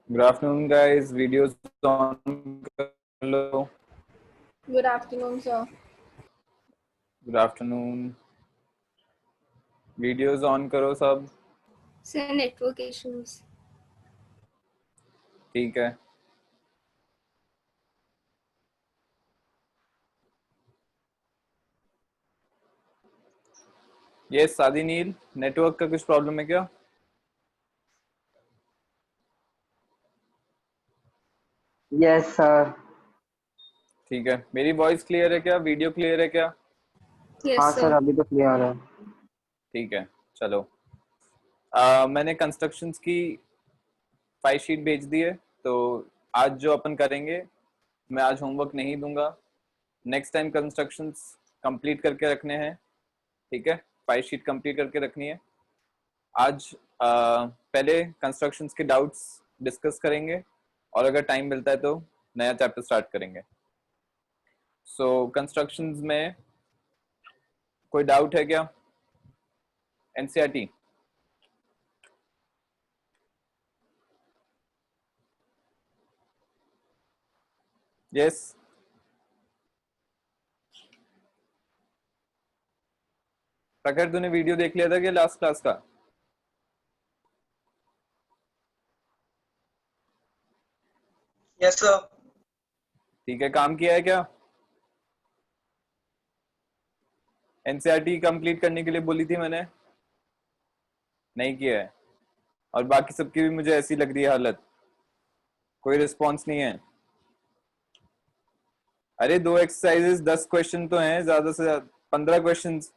Good afternoon, guys. Videos on कर लो. Good afternoon, sir. Good afternoon. Videos on करो सब. Sir, network issues. ठीक है. Yes, सादी नील. नेटवर्क का कुछ प्रॉब्लम है क्या? Yes sir. ठीक है. मेरी वॉइस क्लियर है क्या? वीडियो क्लियर है क्या? Yes, हाँ सर, sir. अभी तो क्लियर है। ठीक है. चलो. मैंने कंस्ट्रक्शंस की 5 शीट भेज दी है. तो आज जो अपन करेंगे, मैं आज होमवर्क नहीं दूंगा. नेक्स्ट टाइम कंस्ट्रक्शंस कंप्लीट करके रखने हैं. ठीक है. 5 शीट कंप्लीट करके रखनी है. आज पहले कंस्ट्रक्शंस के डाउट्स डिस्कस करेंगे और अगर टाइम मिलता है तो नया चैप्टर स्टार्ट करेंगे. सो कंस्ट्रक्शंस में कोई डाउट है क्या? एनसीईआरटी. यस. प्रखर, तूने वीडियो देख लिया था क्या लास्ट क्लास का? Yes sir. ठीक है. काम किया है क्या? एनसीईआरटी कंप्लीट करने के लिए बोली थी मैंने. नहीं किया है. और बाकी सबकी भी मुझे ऐसी लग रही है हालत. कोई रिस्पॉन्स नहीं है. अरे 2 एक्सरसाइजेस 10 क्वेश्चन तो हैं, ज्यादा से ज्यादा 15 क्वेश्चंस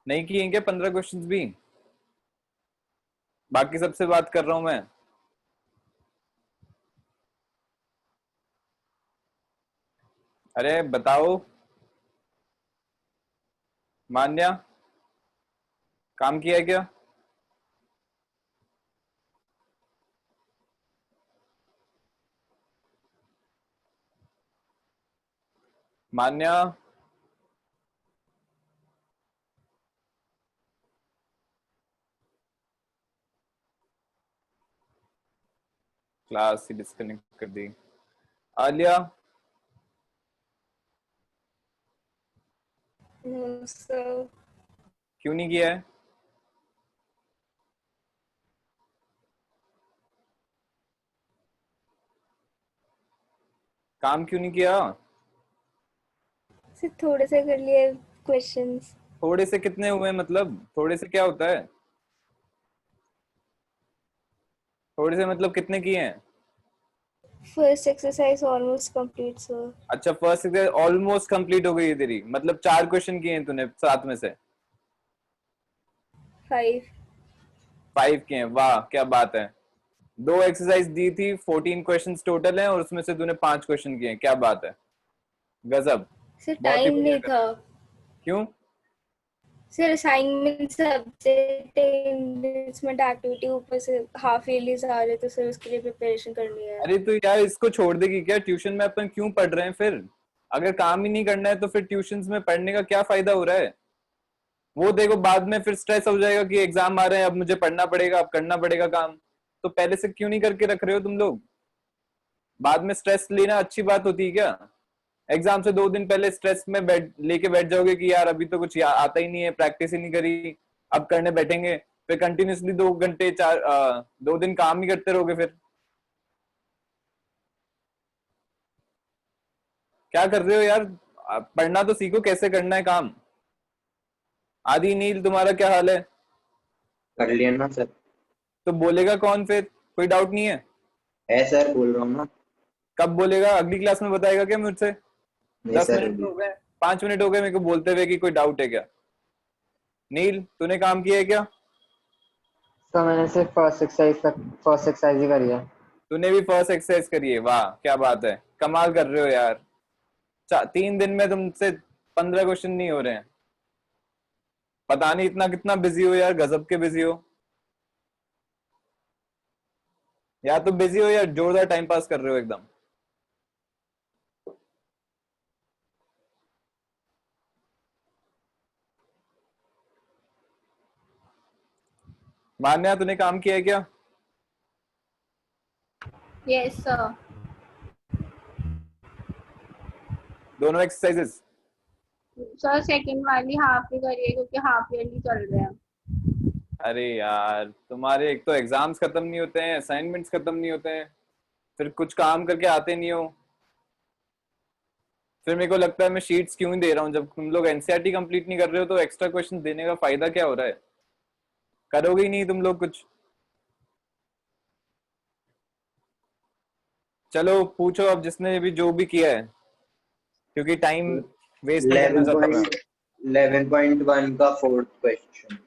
नहीं किए क्या? 15 क्वेश्चंस भी. बाकी सबसे बात कर रहा हूं मैं. अरे बताओ. मान्या, काम किया है क्या? मान्या, क्लास ही डिस्कनेक्ट कर दी. Alia, No, sir. क्यों नहीं किया है? काम क्यों नहीं किया? Sir, थोड़े से कर लिए questions. थोड़े से कितने हुए? मतलब थोड़े से क्या होता है? थोड़े से मतलब कितने किए हैं? First exercise almost complete, sir. अच्छा, फर्स्ट ऑलमोस्ट कंप्लीट हो गई है तेरी. मतलब 4 क्वेश्चन किए हैं तूने 7 में से. 5. 5 किए हैं. वाह, क्या बात है. 2 एक्सरसाइज दी थी, 14 क्वेश्चंस टोटल हैं और उसमें से तूने 5 क्वेश्चन किए हैं. क्या बात है. गजब. Sir, बहुत ही time बढ़िया नहीं कर था. रहे हो. क्यों? Sir, assignment subject enrichment activity ऊपर से half yearly आ रहे तो sir उसके लिए preparation करनी है. अरे तो यार इसको छोड़ देगी क्या? ट्यूशन में अपन क्यों पढ़ रहे हैं फिर? अगर काम ही नहीं करना है तो फिर ट्यूशंस में पढ़ने का क्या फायदा हो रहा है? वो देखो, बाद में फिर स्ट्रेस हो जाएगा कि एग्जाम आ रहे हैं, अब मुझे पढ़ना पड़ेगा, अब करना पड़ेगा काम. तो पहले से क्यों नहीं करके रख रहे हो तुम लोग? बाद में स्ट्रेस लेना अच्छी बात होती है क्या? एग्जाम से 2 दिन पहले स्ट्रेस में लेके बैठ जाओगे कि यार अभी तो कुछ आता ही नहीं है, प्रैक्टिस ही नहीं करी, अब करने बैठेंगे. फिर कंटिन्यूसली 2 घंटे 2 दिन काम ही करते रहोगे. फिर क्या कर रहे हो यार? पढ़ना तो सीखो, कैसे करना है काम. आदि नील, तुम्हारा क्या हाल है? कर लिया ना सर। तो बोलेगा कौन फिर? कोई डाउट नहीं है? सर बोल रहा हूँ ना। कब बोलेगा? अगली क्लास में बताएगा क्या मुझसे? नहीं 10 सर मिनट अभी। हो गए, 5 मिनट हो गए मेरे को बोलते हुए कि कोई डाउट है क्या. नील, तूने काम किया है क्या? सर मैंने सिर्फ फर्स्ट एक्सरसाइज ही करी है। तूने भी फर्स्ट एक्सरसाइज करी है. वाह, क्या बात है. कमाल कर रहे हो यार. 3 दिन में तुमसे 15 क्वेश्चन नहीं हो रहे हैं. पता नहीं इतना कितना बिजी हो यार, गजब के बिजी हो. या तो बिजी हो या जोरदार टाइम पास कर रहे हो एकदम. मान्या, तूने काम किया है क्या? Yes, sir. दोनों एक्सरसाइजेस? सर सेकंड वाली हाफ ही करिए क्योंकि हाफ ईयरली चल रहे हैं। अरे यार, तुम्हारे एक तो एग्जाम्स खत्म नहीं होते हैं, असाइनमेंट्स खत्म नहीं होते हैं, फिर कुछ काम करके आते नहीं हो। फिर मेरे को लगता है मैं शीट्स क्यों ही दे रहा हूँ, जब तुम लोग एनसीईआरटी कंप्लीट नहीं कर रहे हो तो एक्स्ट्रा क्वेश्चन देने का फायदा क्या हो रहा है? करोगे ही नहीं तुम लोग कुछ। चलो पूछो अब, जिसने भी जो भी किया है, क्योंकि टाइम वेस्ट नहीं करना चाहता मैं। 11.1 का 4th क्वेश्चन।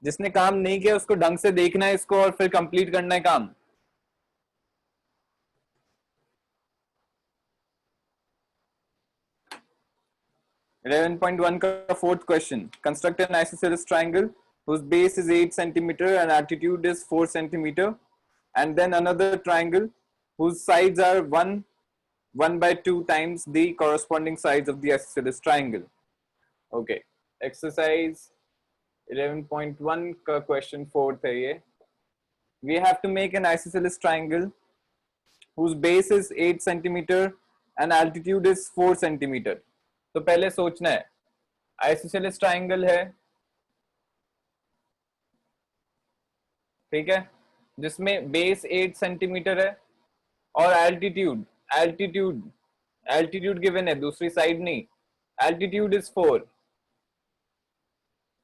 जिसने काम नहीं किया उसको ढंग से देखना है इसको और फिर कंप्लीट करना है काम। Eleven point one का 4th question. Construct an isosceles triangle whose base is 8 centimeter and altitude is 4 centimeter, and then another triangle whose sides are 1/2 times the corresponding sides of the isosceles triangle. Okay. Exercise 11.1 का question 4th है ये. We have to make an isosceles triangle whose base is 8 centimeter and altitude is 4 centimeter. तो पहले सोचना है, isosceles triangle है, ठीक है, जिसमें बेस 8 सेंटीमीटर है और एल्टीट्यूड एल्टीट्यूड एल्टीट्यूड गिवन है, दूसरी साइड नहीं, एल्टीट्यूड इज 4।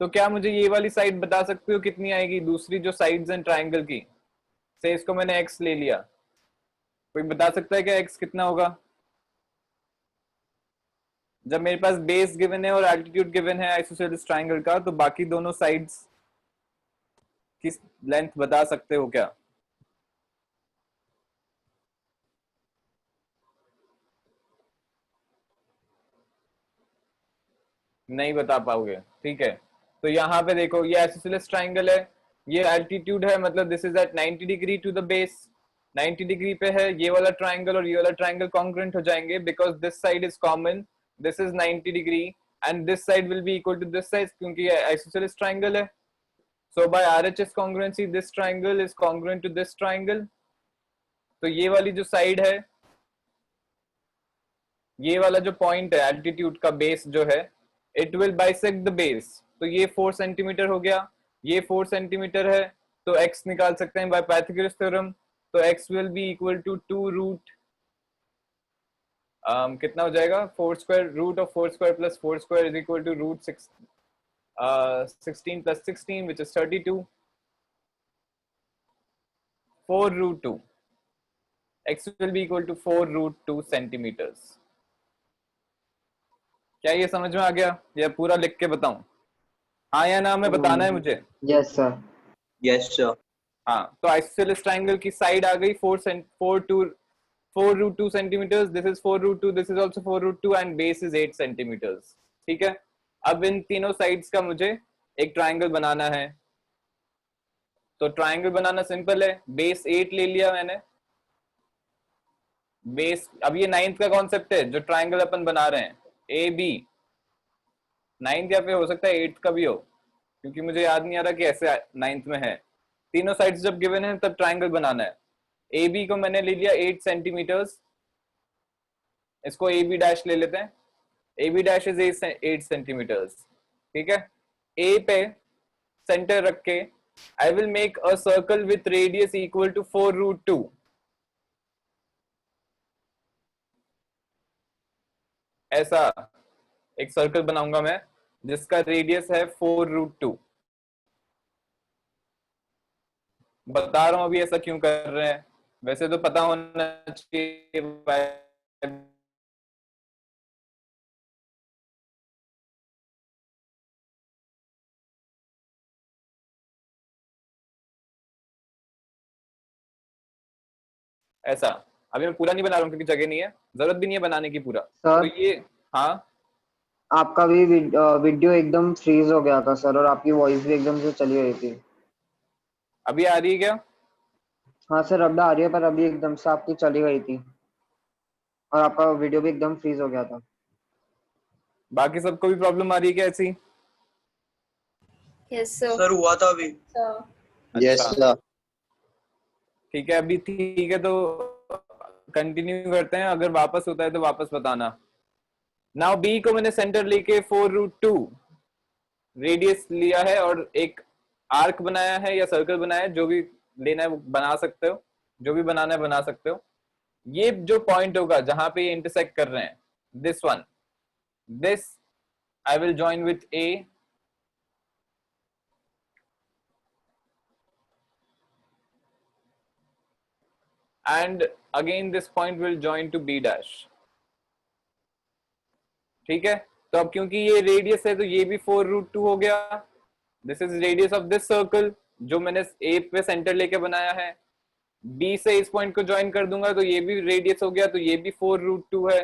तो क्या मुझे ये वाली साइड बता सकते हो कितनी आएगी, दूसरी जो साइड्स हैं ट्राइंगल की? से इसको मैंने एक्स ले लिया, कोई बता सकता है क्या एक्स कितना होगा? जब मेरे पास बेस गिवन है और एल्टीट्यूड गिवन है आइसोसेलेस ट्राइंगल का, तो बाकी दोनों साइड्स किस लेंथ बता सकते हो क्या? नहीं बता पाओगे, ठीक है। तो यहाँ पे देखो, ये आइसोसेलेस ट्राइंगल है, ये एल्टीट्यूड है, मतलब this is at 90 degree to the base, 90 degree पे है। ये वाला ट्राइंगल और ये वाला ट्राइंगल कॉन्ग्रुएंट हो जाएंगे because this side is common, this is 90 degree and this side will be equal to this side, क्योंकि ये आइसोसेलेस ट्राइंगल है। So by RHS congruency, this triangle is congruent to this triangle. तो ये वाली जो side है, ये वाला जो पॉइंट है एल्टीट्यूड का बेस जो है, it will bisect the base. तो ये 4 सेंटीमीटर हो गया, ये 4 सेंटीमीटर है, तो x निकाल सकते हैं बाय पाइथागोरस थ्योरम। तो x will be equal to 2 root कितना हो जाएगा, 4 square, root of 4 square plus 4 square is equal to root 16 plus 16 which is 32, 4 root 2, x will be equal to 4 root 2 centimeters। क्या ये समझ में आ गया, या पूरा लिख के बताऊं? हाँ या ना में बताना है मुझे। Yes sir. Yes sir. हाँ, तो आइसोसेलेस ट्राइंगल की साइड आ गई 4 root 2 centimeters, this is 4 root 2, this is also 4 root 2 and base is 8 centimeters। ठीक है, अब इन तीनों साइड्स का मुझे एक ट्राइंगल बनाना है। तो ट्राइंगल बनाना सिंपल है, बेस 8 ले लिया मैंने, बेस, अब ये 9th का कॉन्सेप्ट है जो ट्राइंगल अपन बना रहे हैं, ए बी, 9th या फिर हो सकता है 8th का भी हो, क्योंकि मुझे याद नहीं आ रहा कि ऐसे 9th में है। तीनों साइड्स जब गिवन है तब ट्राइंगल बनाना है। ए बी को मैंने ले लिया 8 सेंटीमीटर्स, इसको ए बी डैश ले लेते हैं, A B dash is 8 centimetres. ठीक है, ए पे सेंटर रख के I will make a circle with radius equal to 4 root 2। ऐसा एक सर्कल बनाऊंगा मैं जिसका रेडियस है 4 रूट 2। बता रहा हूं अभी ऐसा क्यों कर रहे हैं, वैसे तो पता होना चाहिए। ऐसा अभी मैं पूरा नहीं बना रहा हूँ क्योंकि जगह नहीं है, जरूरत भी नहीं है बनाने की पूरा। सर, तो ये, हाँ आपका भी वीडियो एकदम फ्रीज हो गया था सर, और आपकी वॉइस भी एकदम से चली गई थी। अभी आ रही है क्या? हाँ सर, अब आ रही है, पर अभी एकदम से आपकी चली गई थी और आपका वीडियो भी एकदम फ्रीज हो गया था। बाकी सबको भी प्रॉब्लम आ रही है क्या ऐसी? Yes, sir. सर हुआ था अभी। Sir. यस अच्छा, सर। ठीक है, अभी ठीक है तो कंटिन्यू करते हैं, अगर वापस होता है तो वापस बताना। नाउ बी को मैंने सेंटर लेके 4√2 रेडियस लिया है और एक आर्क बनाया है या सर्कल बनाया है, जो भी लेना है वो बना सकते हो, जो भी बनाना है बना सकते हो। ये जो पॉइंट होगा जहां पे ये इंटरसेक्ट कर रहे हैं, this one, this I will join with A and again this point will join to b dash। ठीक है, तो अब क्योंकि ये रेडियस है तो ये भी 4√2 हो गया। This is radius of this circle जो मैंने ए पे सेंटर लेके बनाया है। बी से इस पॉइंट को ज्वाइन कर दूंगा तो ये भी रेडियस हो गया, तो ये भी 4√2 है।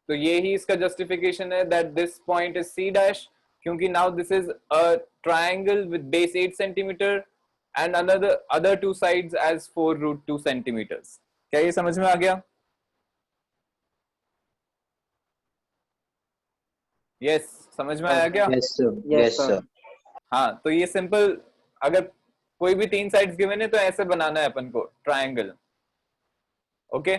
तो ये ही इसका जस्टिफिकेशन है that this point is C dash, क्योंकि now this is a triangle with base 8 centimetre and other two sides as 4√2 centimeters। क्या ये समझ में आ गया? यस, समझ में आया क्या? Yes, sir. Yes, sir. हाँ, तो ये सिंपल, अगर कोई भी 3 साइड्स गिवन है तो ऐसे बनाना है अपन को ट्रायंगल। ओके,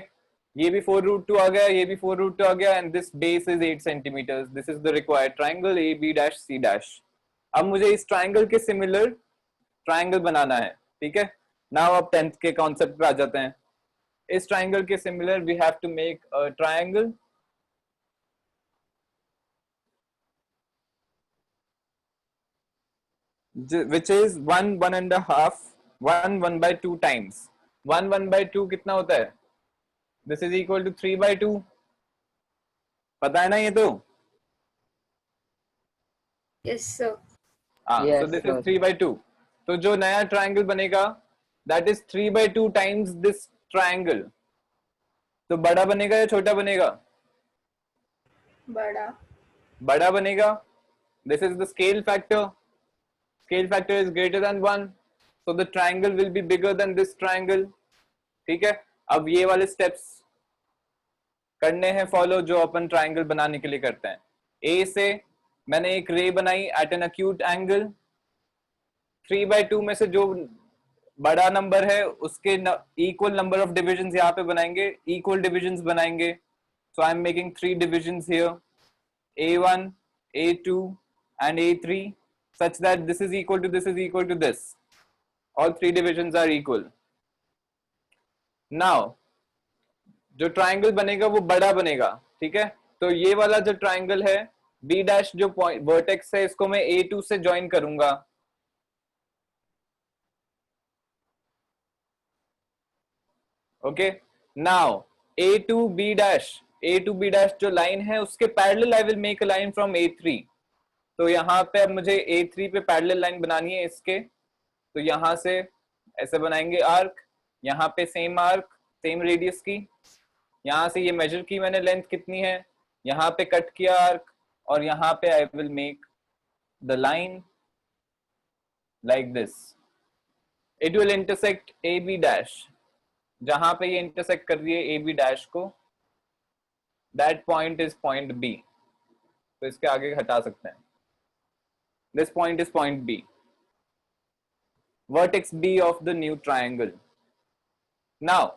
ये भी 4√2 आ गया, ये भी 4√2 आ गया, and this base is 8 centimetre. This is the required triangle A B dash C dash. अब मुझे इस ट्रायंगल के सिमिलर ट्रायंगल बनाना है। ठीक है, नाउ अब 10th के कॉन्सेप्ट पे आ जाते हैं। इस ट्रायंगल के similar we have to make a triangle which is 1 1.5 1 1/2 times 1 1/2 कितना होता है? This is equal to 3/2। पता है ना ये तो? Yes, sir. Yes, so this sir. is 3/2। तो जो नया ट्रायंगल बनेगा that is 3/2 times this triangle. तो बड़ा बनेगा या छोटा बनेगा? बड़ा। बड़ा बनेगा। This is the scale factor. Scale factor is greater than 1, so the triangle will be bigger than this triangle। ठीक है, अब ये वाले स्टेप्स करने हैं फॉलो जो अपन ट्रायंगल बनाने के लिए करते हैं। ए से मैंने एक रे बनाई एट एन अक्यूट एंगल। 3/2 में से जो बड़ा नंबर है उसके इक्वल नंबर ऑफ डिविजन्स यहाँ पे बनाएंगे, इक्वल डिविजन्स बनाएंगे। So I am making 3 divisions here, A1, A2 and A3 such that this is equal to this is equal to this। all 3 divisions are equal। now जो triangle बनेगा वो बड़ा बनेगा। ठीक है, तो ये वाला जो ट्रायंगल है B डैश जो पॉइंट वर्टेक्स है इसको मैं A2 से ज्वाइन करूंगा। ओके, नाउ A2B डैश जो लाइन है उसके parallel I will make a line from A3। तो यहाँ पे अब मुझे A3 पे पैरेलल लाइन बनानी है इसके, तो यहाँ से ऐसे बनाएंगे आर्क, यहाँ पे सेम आर्क सेम रेडियस की, यहाँ से ये मेजर की मैंने लेंथ कितनी है, यहाँ पे कट किया आर्क, और यहाँ पे I will make the line like this. It will intersect AB dash, जहां पे ये इंटरसेक्ट कर रही है AB डैश को, that point is point B। तो इसके आगे हटा सकते हैं, this point is point B, vertex B of the new triangle. Now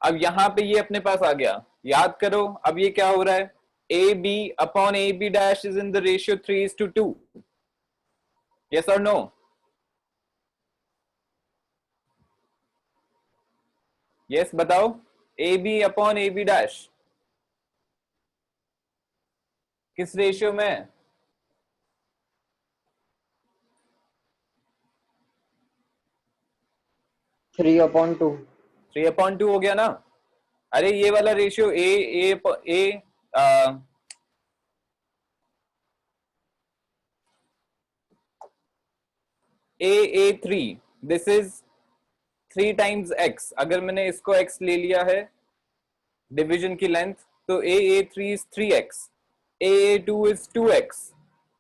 अब यहां पे ये अपने पास आ गया, याद करो अब ये क्या हो रहा है, AB upon AB dash is in the ratio 3:2। Yes और नो? यस बताओ, AB अपॉन AB डैश किस रेशियो में है? 3/2। 3/2 हो गया ना? अरे ये वाला ratio A3 this is 3 times x। अगर मैंने इसको x ले लिया है डिवीजन की लेंथ, तो A3 is 3x, A2 is 2x।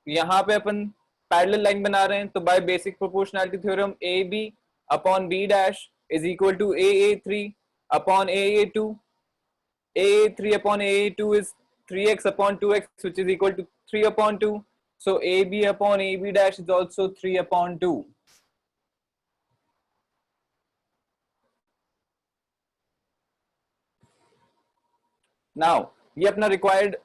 यहाँ पे अपन पैरेलल लाइन बना रहे हैं, तो by basic proportionality theorem AB upon B dash is equal to A3 upon A2। A3 upon A2 is 3x upon 2x, which is equal to 3/2. So AB upon AB dash is also 3/2. Now ये अपना required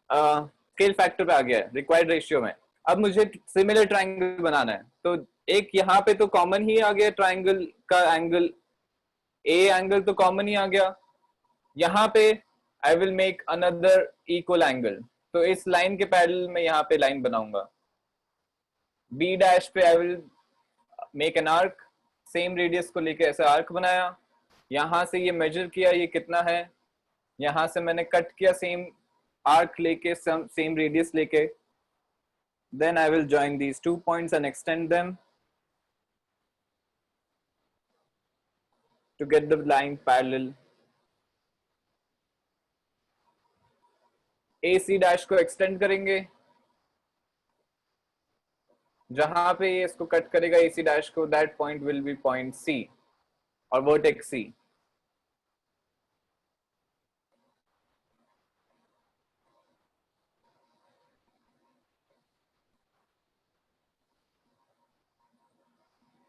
scale factor पे आ गया है, required ratio में। अब मुझे similar triangle बनाना है, तो एक यहाँ पे तो कॉमन ही आ गया ट्राइंगल का एंगल, ए एंगल तो कॉमन ही आ गया। यहाँ पे I will make another equal angle, तो इस लाइन के पैरेलल में यहाँ पे लाइन बनाऊंगा। बी डैश पे I will make an arc, same radius को लेके ऐसे आर्क बनाया। यहां से ये मेजर किया ये कितना है, यहां से मैंने कट किया सेम आर्क लेके, सेम रेडियस लेके। Then I will join these 2 points and extend them to get the line parallel. AC dash को extend करेंगे, जहां पे ये इसको कट करेगा AC dash को, that point will be point C और vertex C.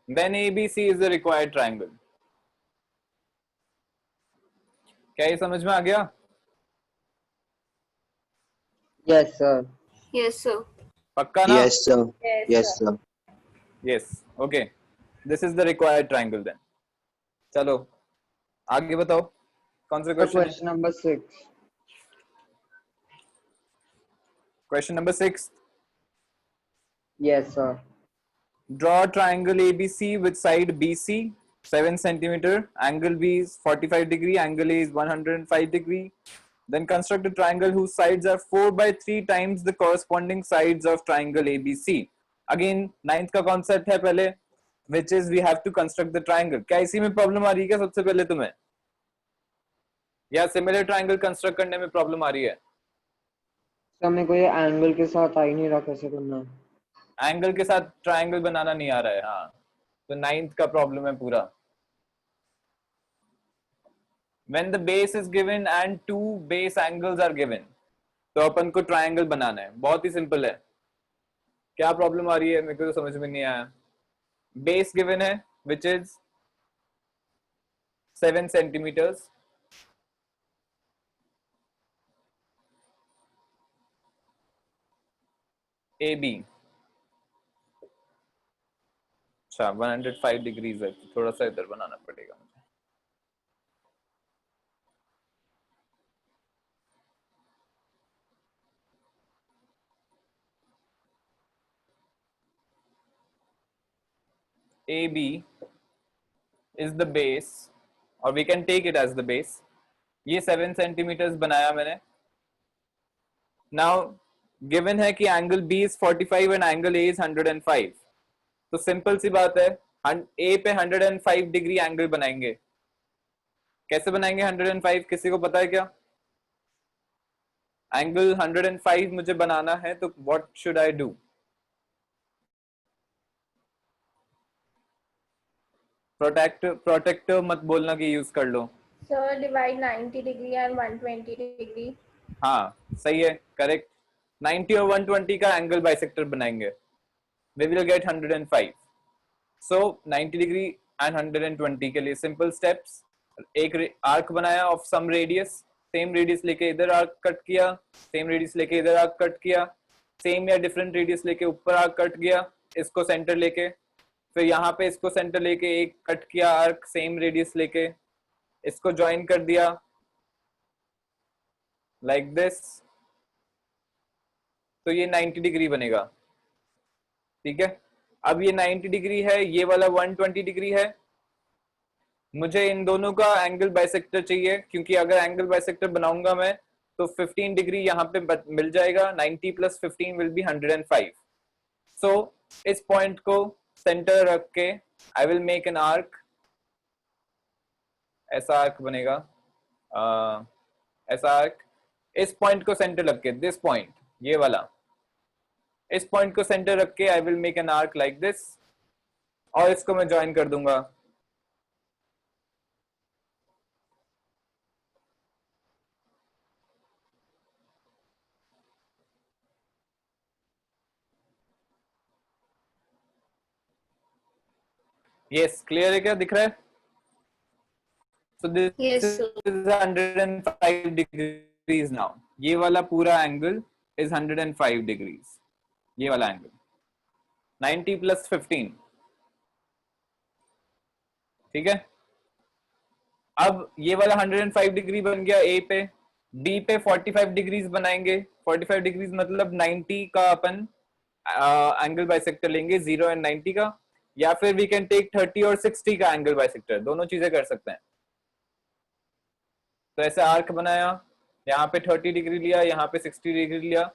Then ABC is the required triangle. क्या ये समझ में आ गया? Yes, sir. Yes, sir. पक्का ना? Yes, sir. Yes, Yes, sir. sir. Yes. Okay. This is the required triangle then. चलो आगे बताओ कौन सा So क्वेश्चन है? question number 6. Question number 6. Yes, sir. Draw triangle ABC with side BC 7 centimeter, angle B is 45 degree, angle A is 105 degree. Then construct a triangle whose sides are 4 by 3 times the corresponding sides of triangle ABC. Again, ninth का concept है पहले, which is we have to construct the triangle. क्या इसी में problem आ रही है क्या सबसे पहले तुम्हें, या सिमिलर ट्राइंगल कंस्ट्रक्ट करने में प्रॉब्लम आ रही है? सर मेरे को ये एंगल के साथ आ ही नहीं रहा, कैसे करना है? एंगल के साथ ट्राइंगल बनाना नहीं आ रहा है, हाँ, तो नाइन्थ का प्रॉब्लम है पूरा। When the base is given and two base angles are given, तो अपन को ट्राइंगल बनाना है, बहुत ही सिंपल है। क्या प्रॉब्लम आ रही है मेरे को तो समझ में नहीं आया। बेस गिवन है which is 7 centimetres, A B, अच्छा 105 डिग्रीज है, थोड़ा सा इधर बनाना पड़ेगा मुझे। AB is the base or we can take it as the base. ये 7 सेंटीमीटर्स बनाया मैंने। Now given है कि angle B is 45 and angle A is 105, तो सिंपल सी बात है A पे 105 डिग्री एंगल बनाएंगे। कैसे बनाएंगे 105, किसी को पता है क्या? एंगल 105 मुझे बनाना है, तो what should I do? Protractor मत बोलना कि यूज कर लो। Sir, divide 90 degree and 120 degree. हाँ सही है, करेक्ट। 90 और 120 का एंगल बाइसेक्टर बनाएंगे, we will get 105. So 90 degree and 120 के लिए सिंपल स्टेप्स, एक आर्क बनाया of some radius, same radius लेके इधर आर्क कट किया, सेम रेडियस लेके इधर आर्क कट किया, सेम या डिफरेंट रेडियस लेके ऊपर आर्क कट गया, इसको सेंटर लेके, फिर यहाँ पे इसको सेंटर लेके एक कट किया आर्क सेम रेडियस लेके, इसको ज्वाइन कर दिया लाइक दिस, तो ये 90 डिग्री बनेगा। ठीक है, अब ये 90 डिग्री है, ये वाला 120 डिग्री है। मुझे इन दोनों का एंगल बाइसेक्टर चाहिए, क्योंकि अगर एंगल बाइसेक्टर बनाऊंगा मैं तो 15 डिग्री यहाँ पे मिल जाएगा, 90 प्लस 15 विल बी 105। सो इस पॉइंट को सेंटर रख के I will make an arc, ऐसा आर्क बनेगा, ऐसा आर्क, इस पॉइंट को सेंटर रख के, दिस पॉइंट, ये वाला, इस पॉइंट को सेंटर रख के I will make an arc like this, और इसको मैं ज्वाइन कर दूंगा। यस, क्लियर है क्या, दिख रहा है? So this Yes, is sir. 105 degree degrees now, ये वाला पूरा एंगल इज 105 डिग्रीज, ये वाला एंगल 90 + 15, ठीक है। अब ये वाला 105 डिग्री बन गया ए पे, बी पे 45 डिग्रीज बनाएंगे, 45 डिग्रीज मतलब 90 का अपन एंगल बाइसेक्टर लेंगे, 0 और 90 का, या फिर वी कैन टेक 30 और 60 का एंगल बाइसेक्टर, दोनों चीजें कर सकते हैं। तो ऐसे आर्क बनाया, यहाँ पे 30 डिग्री लिया, यहाँ पे 60 डिग्री लिया,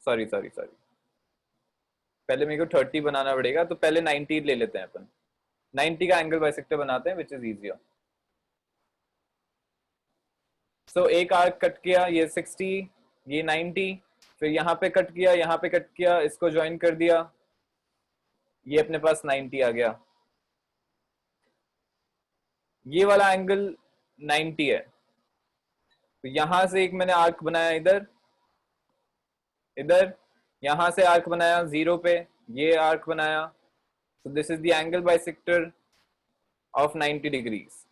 सॉरी पहले मेरे को 30 बनाना पड़ेगा, तो पहले 90 ले लेते हैं अपन, 90 का एंगल बाइसेक्टर बनाते हैं, विच इज इजियर। सो एक आर्क कट किया, ये 60, ये 90, फिर यहाँ पे कट किया, यहाँ पे कट किया, इसको ज्वाइन कर दिया, ये अपने पास 90 आ गया। ये वाला एंगल 90 है, तो यहां से एक मैंने आर्क बनाया इधर, इधर, यहां से आर्क बनाया 0 पे, ये आर्क बनाया, so this is the angle bisector of 90 degrees,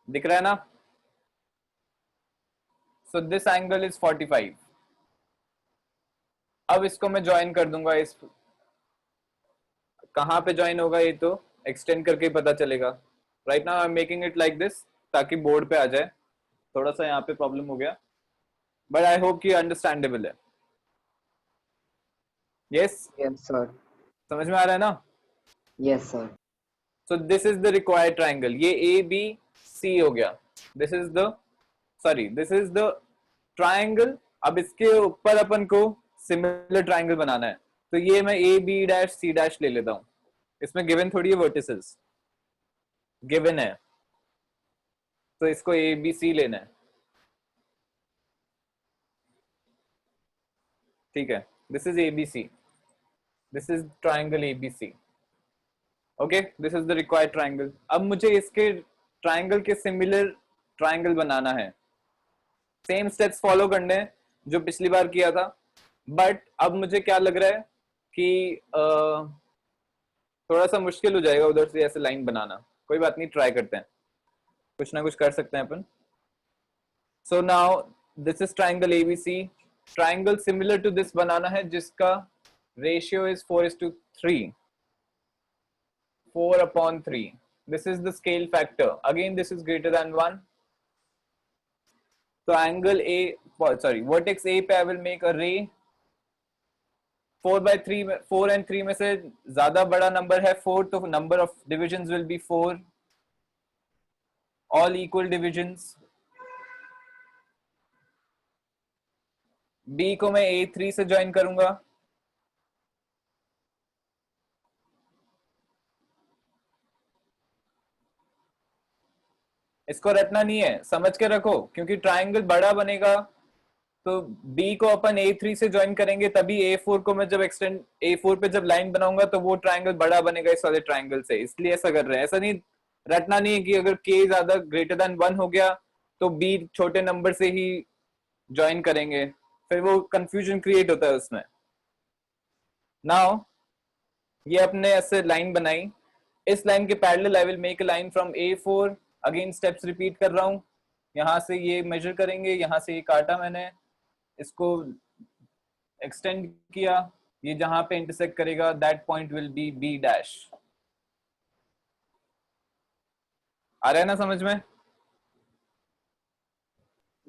दिख रहा है ना। so this angle is 45। अब इसको मैं ज्वाइन कर दूंगा, इस कहां पे ज्वाइन होगा ये तो एक्सटेंड करके पता चलेगा। Right now I am making it like this ताकि बोर्ड पे आ जाए, थोड़ा सा यहाँ पे प्रॉब्लम हो गया, बट आई होप कि अंडरस्टैंडेबल है। Yes yes sir. समझ में आ रहा है ना। Yes sir. So this is the required triangle, ये ए बी सी हो गया, दिस इज द ट्राइंगल। अब इसके ऊपर अपन को सिमिलर ट्राइंगल बनाना है, तो ये मैं A B dash C dash ले लेता हूं, इसमें गिवन थोड़ी है वर्टिसेस, गिवन है, तो इसको ए बी सी लेना है, ठीक है। This is A B C, this is triangle A B C, okay, this is the required triangle. अब मुझे इसके ट्राइंगल के सिमिलर ट्राइंगल बनाना है, सेम स्टेप्स फॉलो करने हैं जो पिछली बार किया था, बट अब मुझे क्या लग रहा है कि थोड़ा सा मुश्किल हो जाएगा उधर से ऐसे लाइन बनाना। कोई बात नहीं, ट्राई करते हैं, कुछ ना कुछ कर सकते हैं अपन। So now this is triangle ABC, triangle similar to this बनाना है जिसका ratio is 4:3, 4/3। This is the scale factor, again this is greater than 1। तो angle A, sorry vertex A पे आई विल मेक अ रे, 4/3 में 4 and 3 में से ज्यादा बड़ा नंबर है 4, तो number of divisions will be 4, all equal divisions. B को मैं A3 से ज्वाइन करूंगा, इसको रटना नहीं है, समझ के रखो, क्योंकि ट्राइंगल बड़ा बनेगा तो B को अपन A3 से ज्वाइन करेंगे, तभी A4 को मैं जब एक्सटेंड A4 पे जब लाइन बनाऊंगा तो वो ट्राइंगल बड़ा बनेगा इस वाले ट्राइंगल से, इसलिए ऐसा कर रहे हैं। ऐसा नहीं रटना नहीं है कि अगर K ज्यादा ग्रेटर देन 1 हो गया तो B छोटे नंबर से ही ज्वाइन करेंगे, फिर वो कंफ्यूजन क्रिएट होता है उसमें। नाउ ये अपने ऐसे लाइन बनाई, इस लाइन के parallel I will make a line from A4, again steps repeat कर रहा हूं, यहां से ये मेजर करेंगे, यहां से ये काटा मैंने, इसको एक्सटेंड किया, ये जहां पे इंटरसेक्ट करेगा that point will be B dash. आ रहा है ना समझ में?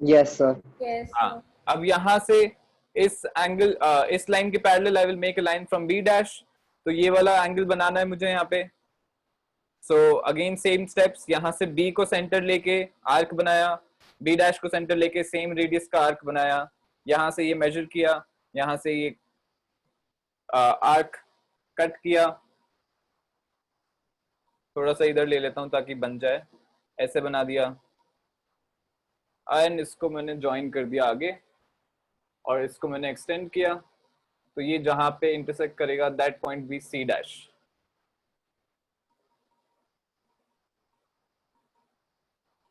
Yes sir. Yes, हाँ, sir. अब यहां से इस एंगल इस लाइन के parallel I will make a line from B dash, तो ये वाला एंगल बनाना है मुझे यहाँ पे। सो अगेन सेम स्टेप्स, यहाँ से बी को सेंटर लेके आर्क बनाया, बी डैश को सेंटर लेके सेम रेडियस का आर्क बनाया, यहाँ से ये मेजर किया, यहाँ से ये आर्क कट किया, थोड़ा सा इधर ले लेता हूँ ताकि बन जाए, ऐसे बना दिया, एंड इसको मैंने ज्वाइन कर दिया आगे, और इसको मैंने एक्सटेंड किया, तो ये जहां पे इंटरसेक्ट करेगा that point B C dash.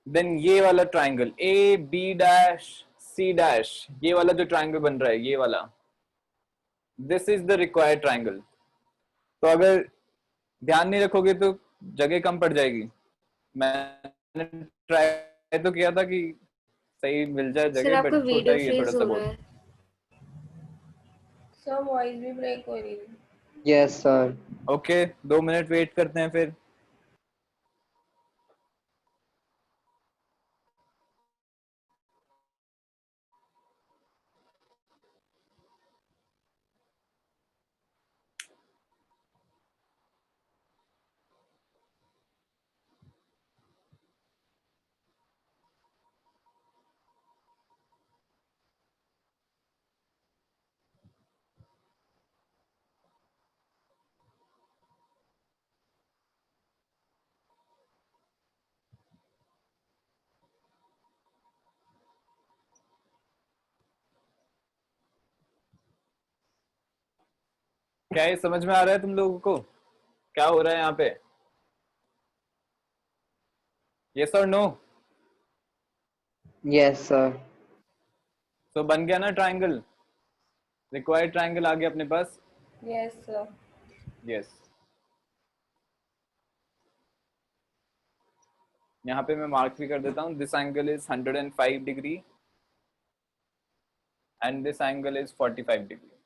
Then ये वाला triangle A B dash C dash, ये वाला जो ट्राइंगल बन रहा है ये वाला, this is the required triangle. तो अगर ध्यान नहीं रखोगे तो जगह कम पड़ जाएगी। मैंने ट्राई तो किया था कि सही मिल जाए सर जगह, आपका बट होता वीडियो ही है थोड़ा फ्रीज सा हो रहा बहुत। है। सर वॉइस भी ब्रेक हो रही है। Yes sir. Okay 2 minute wait करते हैं फिर। क्या ये समझ में आ रहा है तुम लोगों को क्या हो रहा है यहाँ पे? यस और नो? Yes sir. तो बन गया ना ट्राइंगल? रिक्वायर्ड ट्राइंगल आ गया अपने पास। Yes sir. यस, यहाँ पे मैं मार्क भी कर देता हूँ। This angle is 105 degree and this angle is 45 degree.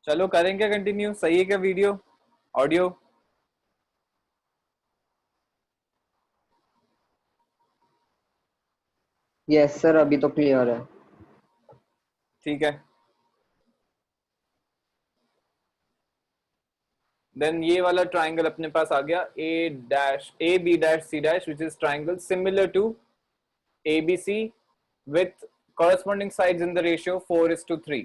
चलो करें क्या कंटिन्यू? सही है क्या वीडियो ऑडियो? यस सर, अभी तो क्लियर है। ठीक है, देन ये वाला ट्राइंगल अपने पास आ गया A dash A B dash C dash which is triangle similar to ABC with corresponding sides in the ratio 4:3.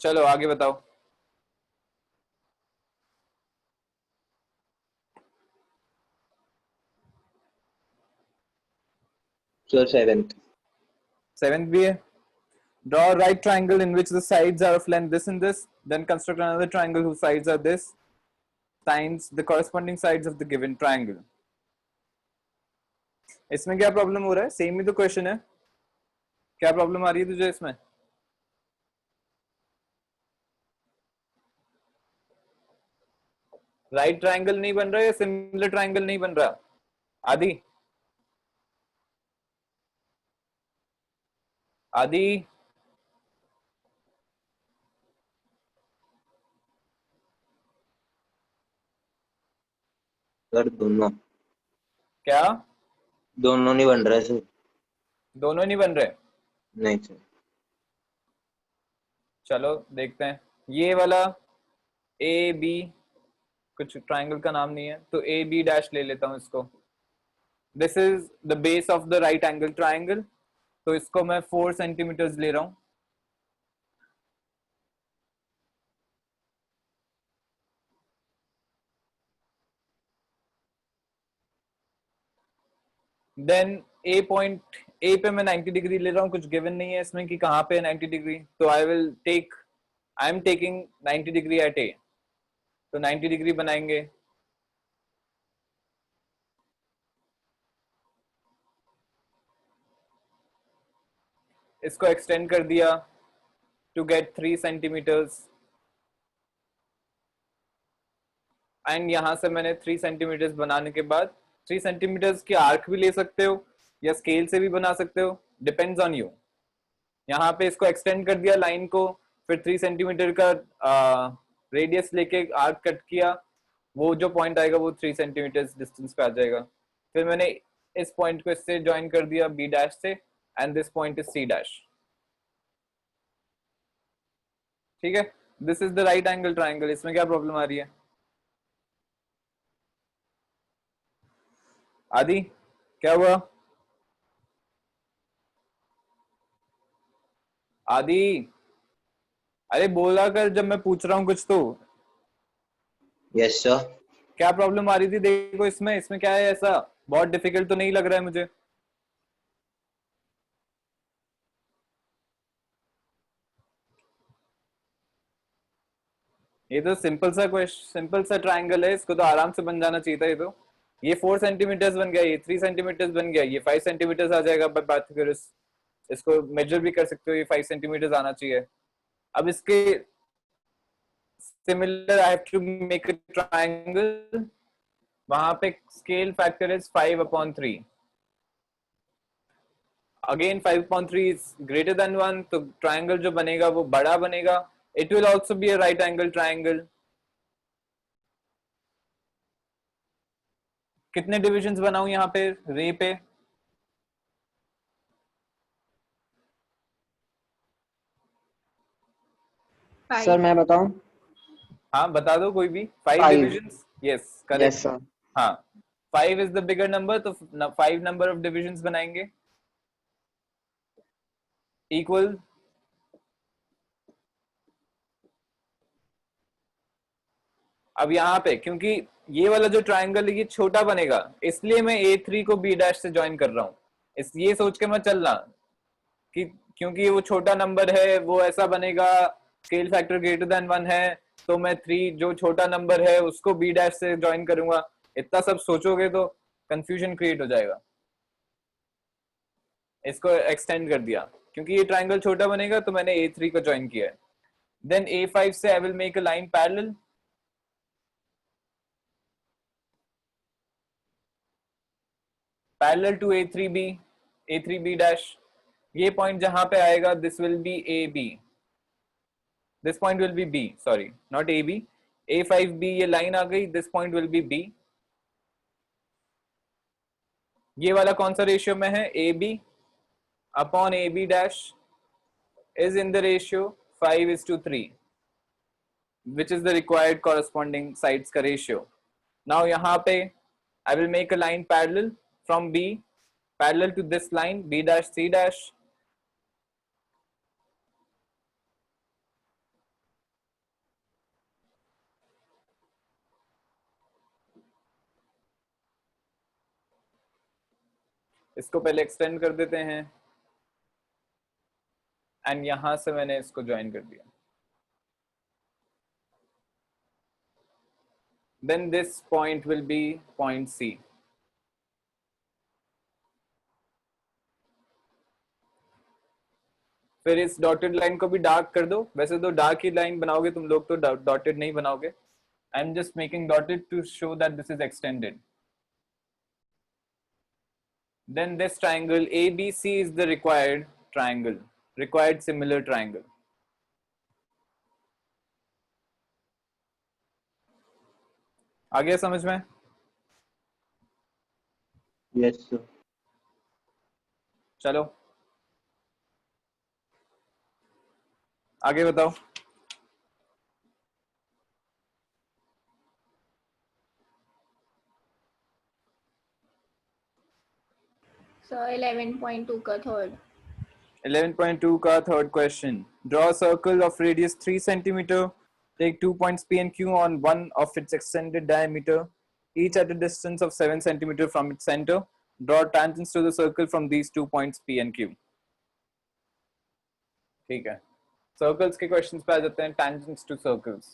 चलो आगे बताओ। Sir, seventh. सेवेंथ भी है। Draw a right triangle in which the sides are of length this and this. Then construct another triangle whose sides are this times the corresponding sides of the given triangle. इसमें क्या problem हो रहा है? Same ही तो question है। क्या problem आ रही है तुझे इसमें? राइट ट्राइंगल नहीं बन रहा या सिमिलर ट्राइंगल नहीं बन रहा? आदि आदि सर दोनों क्या? दोनों नहीं बन रहे सर। दोनों नहीं बन रहे? नहीं सर। चलो देखते हैं। ये वाला ए बी, कुछ ट्राइंगल का नाम नहीं है तो ए बी डैश ले लेता हूं इसको। This is the base of the right angle triangle, तो इसको मैं 4 सेंटीमीटर्स ले रहा हूं। देन ए पॉइंट ए पे मैं 90 डिग्री ले रहा हूं। कुछ गिवन नहीं है इसमें कि कहां पे 90 डिग्री, तो I am taking 90 degree at A, तो 90 डिग्री बनाएंगे। इसको एक्सटेंड कर दिया टू गेट 3 सेंटीमीटर्स एंड यहां से मैंने 3 सेंटीमीटर्स बनाने के बाद 3 सेंटीमीटर्स की आर्क भी ले सकते हो या स्केल से भी बना सकते हो, डिपेंड्स ऑन यू। यहाँ पे इसको एक्सटेंड कर दिया लाइन को, फिर 3 सेंटीमीटर का रेडियस लेके आर्क कट किया, वो जो पॉइंट आएगा वो 3 सेंटीमीटर डिस्टेंस पे आ जाएगा। फिर मैंने इस पॉइंट को इससे ज्वाइन कर दिया बी डैश से and this point is C dash. ठीक है, this is the right angle triangle. इसमें क्या प्रॉब्लम आ रही है? आदि क्या हुआ? आदि अरे बोला कर जब मैं पूछ रहा हूँ कुछ तो। Yes sir. क्या प्रॉब्लम आ रही थी देखो इसमें? इसमें क्या है ऐसा? बहुत डिफिकल्ट तो नहीं लग रहा है मुझे। ये तो सिंपल सा ट्राइंगल है, इसको तो आराम से बन जाना चाहिए था। ये 4 सेंटीमीटर्स बन गया, ये 3 सेंटीमीटर्स बन गया, ये 5 सेंटीमीटर्स आ जाएगा बात फिर इसको मेजर भी कर सकते हो, ये 5 सेंटीमीटर्स आना चाहिए। अब इसके similar I have to make a triangle, वहां पे scale factor is 5/3। Again 5/3 is greater than 1, तो ट्राइंगल जो बनेगा वो बड़ा बनेगा। It will also be a right angle triangle. कितने डिविजन्स बनाऊं यहाँ पे रे पे? सर मैं बताऊं? हाँ बता दो कोई भी। 5 5। Divisions, yes yes correct. Sir. हाँ 5 इज द बिगर नंबर, तो 5 नंबर ऑफ डिविजन्स बनाएंगे इक्वल। अब यहाँ पे क्योंकि ये वाला जो ट्राइंगल है ये छोटा बनेगा, इसलिए मैं A3 को B' से ज्वाइन कर रहा हूँ। इस ये सोच के मैं चल रहा कि क्योंकि वो छोटा नंबर है वो ऐसा बनेगा, स्केल फैक्टर ग्रेटर देन 1 है, तो मैं 3 जो छोटा नंबर है उसको B' से ज्वाइन करूंगा। इतना सब सोचोगे तो कंफ्यूजन क्रिएट हो जाएगा। इसको एक्सटेंड कर दिया, क्योंकि ये ट्राइंगल छोटा बनेगा तो मैंने A3 को ज्वाइन किया है। देन A5 से I will make a line parallel to A3B dash. ये पॉइंट जहां पे आएगा this will be AB, this point will be B, sorry not AB, A5B ये लाइन आ गई, this point will be B। ये वाला कौन सा रेशियो में है? AB upon AB dash is in the ratio 5:3, which is the required corresponding sides का ratio. Now यहाँ पे I will make a line parallel from B, parallel to this line B dash C dash. इसको पहले extend कर देते हैं and यहां से मैंने इसको ज्वाइन कर दिया। Then this point will be point C. फिर इस डॉटेड लाइन को भी डार्क कर दो, वैसे तो डार्क ही लाइन बनाओगे तुम लोग, तो डॉटेड नहीं बनाओगे। I am just making dotted to show that this is extended. Then this triangle ABC is the required triangle, required similar triangle. आ गया समझ में? Yes sir. चलो आगे बताओ। So 11.2 का थर्ड। 11.2 का third question. Draw a circle of radius 3 centimeter. Take 2 points P and Q on one of its extended diameter, each at a distance of 7 centimeter from its center. Draw tangents to the circle from these 2 points P and Q. ठीक है, circles के questions पे आ जाते हैं। tangents to circles.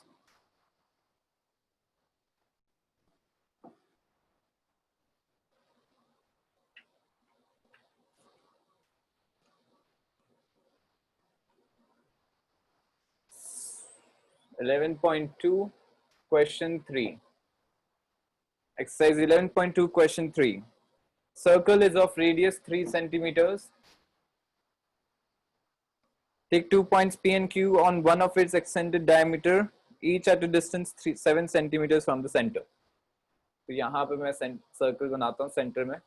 Question 3. Exercise 11.2 question 3. Circle is of radius 3 centimeters. Take 2 points P and Q on one of its extended diameter, each at a distance 7 centimeters from the center. तो यहाँ पे मैं circle बनाता हूँ centre में,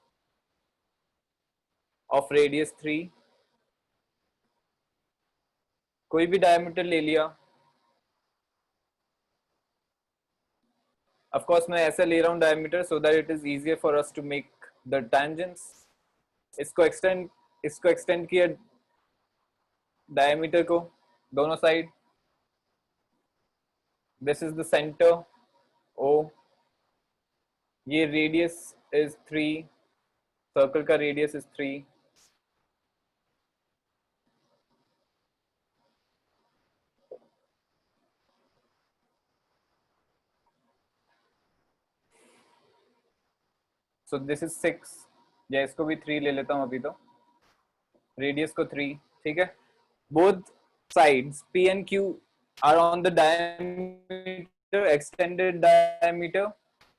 of radius 3, कोई भी diameter ले लिया। ऑफ कोर्स मैं ऐसे ले रहा हूँ diameter so that it is easier for us to make the tangents. इसको एक्सटेंड किया डायमीटर को दोनों side. This is the centre O, ये रेडियस इज 3, सर्कल का radius is 3। So this is 6, या इसको भी 3 ले लेता हूँ अभी, तो रेडियस को 3, ठीक है। Both sides P and Q are on the diameter, extended diameter,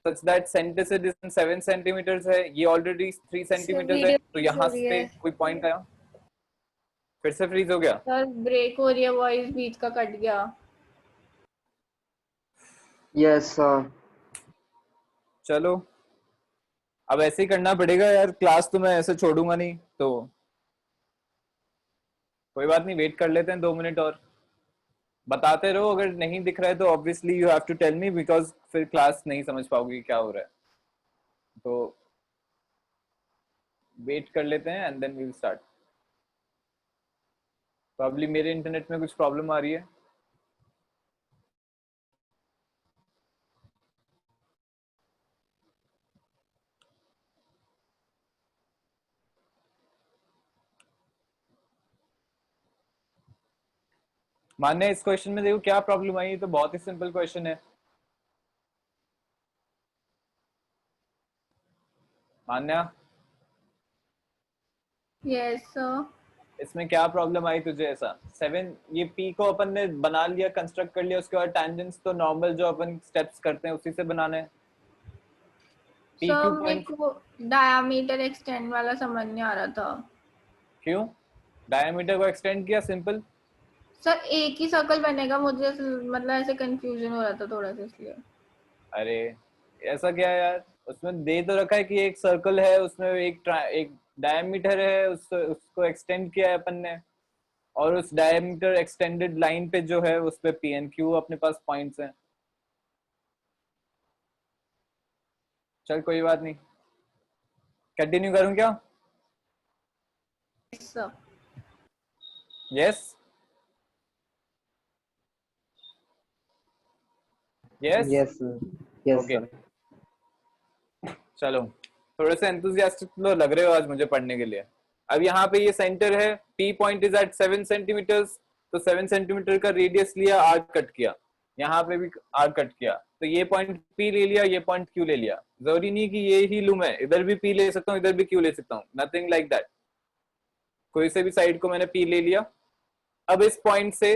such that center से distance 7 centimeters है, ये ऑलरेडी 3 centimeters है, तो यहाँ पे कोई पॉइंट आया, फिर से फ्रीज हो गया। सर ब्रेक हो रही है, वॉइस बीच का कट गया। Yes sir. चलो अब ऐसे ही करना पड़ेगा यार, क्लास तो मैं ऐसे छोड़ूंगा नहीं, तो कोई बात नहीं, वेट कर लेते हैं 2 मिनट और, बताते रहो, अगर नहीं दिख रहा है तो obviously you have to tell me, because फिर क्लास नहीं समझ पाओगी क्या हो रहा है। तो वेट कर लेते हैं and then we will start. Probably मेरे इंटरनेट में कुछ प्रॉब्लम आ रही है। मान्य, इस क्वेश्चन में देखो क्या प्रॉब्लम आई, तो बहुत ही सिंपल क्वेश्चन है। मान्या, यस सर। इसमें क्या प्रॉब्लम आई तुझे ऐसा? 7, ये P को अपन ने बना लिया, कंस्ट्रक्ट कर लिया, उसके बाद टेंजेंट्स तो नॉर्मल जो अपन स्टेप्स करते हैं उसी से बनाने हैं। सर मेरे को डायमीटर एक्सटेंड वाला समझ नहीं आ रहा था। क्यों? डायमीटर को एक्सटेंड किया, सिंपल। सर एक ही सर्कल बनेगा, मुझे मतलब ऐसे कंफ्यूजन हो रहा था थोड़ा सा, इसलिए। अरे ऐसा क्या है यार, उसमें दे तो रखा है कि एक सर्कल है, उसमें एक डायमीटर है, उसको एक्सटेंड किया है अपन ने, और उस डायमीटर एक्सटेंडेड लाइन पे जो है उस पे P and Q अपने पास पॉइंट्स हैं। चल कोई बात नहीं, कंटिन्यू करूं क्या? Sir yes yes yes yes okay, sir. चलो थोड़े से एंथुसियास्टिक तो लग रहे हो आज मुझे पढ़ने के लिए। अब यहाँ पे ये सेंटर है, P point is at 7 centimetres, तो 7 सेंटीमीटर का रेडियस लिया, आर्क कट किया, यहाँ पे भी आर्क कट किया, तो ये पॉइंट P ले लिया, ये पॉइंट Q ले लिया। जरूरी नहीं कि ये ही लूं मैं, इधर भी P ले सकता हूँ, इधर भी Q ले सकता हूँ, नथिंग लाइक दैट। कोई से भी साइड को मैंने P ले लिया। अब इस पॉइंट से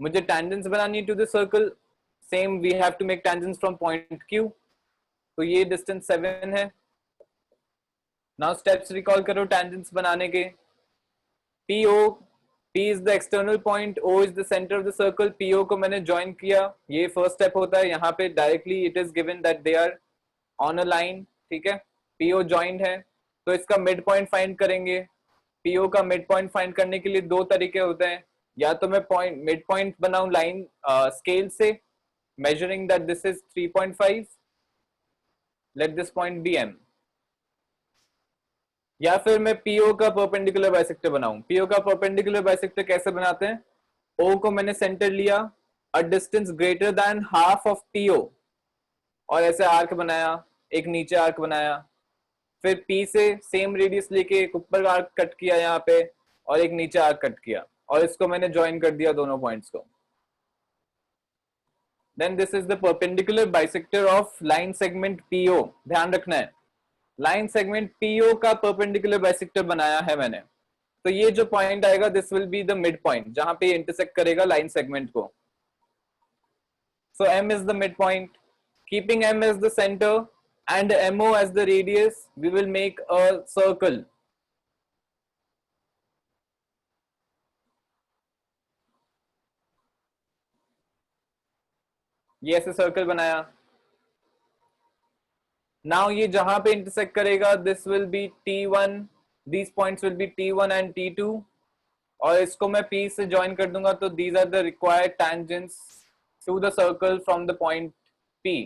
मुझे टेंजेंट्स बनानी to the circle, same we have to make tangents from point Q, तो ये डिस्टेंस 7 है। नाउ स्टेप्स रिकॉल करो टेंजेंट्स बनाने के। PO, P is the external point, O is the center of the circle, PO को मैंने join किया, ये फर्स्ट स्टेप होता है। यहाँ पे directly it is given that they are on a line, ठीक है। PO ज्वाइंड है, तो इसका मिड पॉइंट फाइंड करेंगे। PO का मिड पॉइंट फाइंड करने के लिए 2 तरीके होते हैं, या तो मैं पॉइंट मिड पॉइंट बनाऊं लाइन स्केल से, measuring that this is 3.5, let this point be M, या फिर मैं PO का परपेंडिकुलर बाइसेक्टर बनाऊं। PO का परपेंडिकुलर बाइसेक्टर कैसे बनाते हैं? O को मैंने सेंटर लिया, a distance greater than half of PO, और ऐसे आर्क बनाया, एक नीचे आर्क बनाया, फिर P से सेम रेडियस लेके एक ऊपर आर्क कट किया यहाँ पे, और एक नीचे आर्क कट किया, और इसको मैंने ज्वाइन कर दिया दोनों पॉइंट्स को। Then this is the perpendicular bisector of line segment PO। ध्यान रखना है, लाइन सेगमेंट PO का परपेंडिकुलर बाइसेक्टर बनाया है मैंने, तो ये जो पॉइंट आएगा this will be the mid point, जहां पे इंटरसेक्ट करेगा लाइन सेगमेंट को। So M is the mid point, keeping M as the centre and MO as the radius, we will make a circle। ये ऐसे circle बनाया। Now ये जहां पे इंटरसेक्ट करेगा this will B T1, these points will be T1 and T2, और इसको मैं P से ज्वाइन कर दूंगा, तो these are the required tangents to the circle from the point P,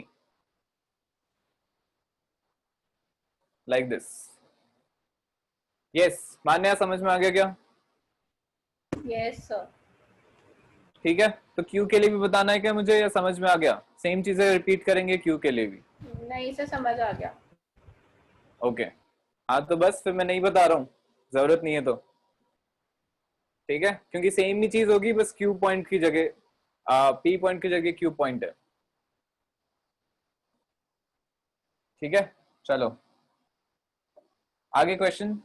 like this। yes, मान्या समझ में आ गया क्या? Yes sir. ठीक है, तो Q के लिए भी बताना है क्या मुझे, या समझ में आ गया? सेम चीजें रिपीट करेंगे Q के लिए भी? नहीं सर, समझ आ गया। ओके हाँ, तो बस फिर मैं नहीं बता रहा हूँ, जरूरत नहीं है तो, ठीक है, क्योंकि सेम ही चीज होगी, बस Q पॉइंट की जगह P पॉइंट की जगह Q पॉइंट है। ठीक है, चलो आगे क्वेश्चन।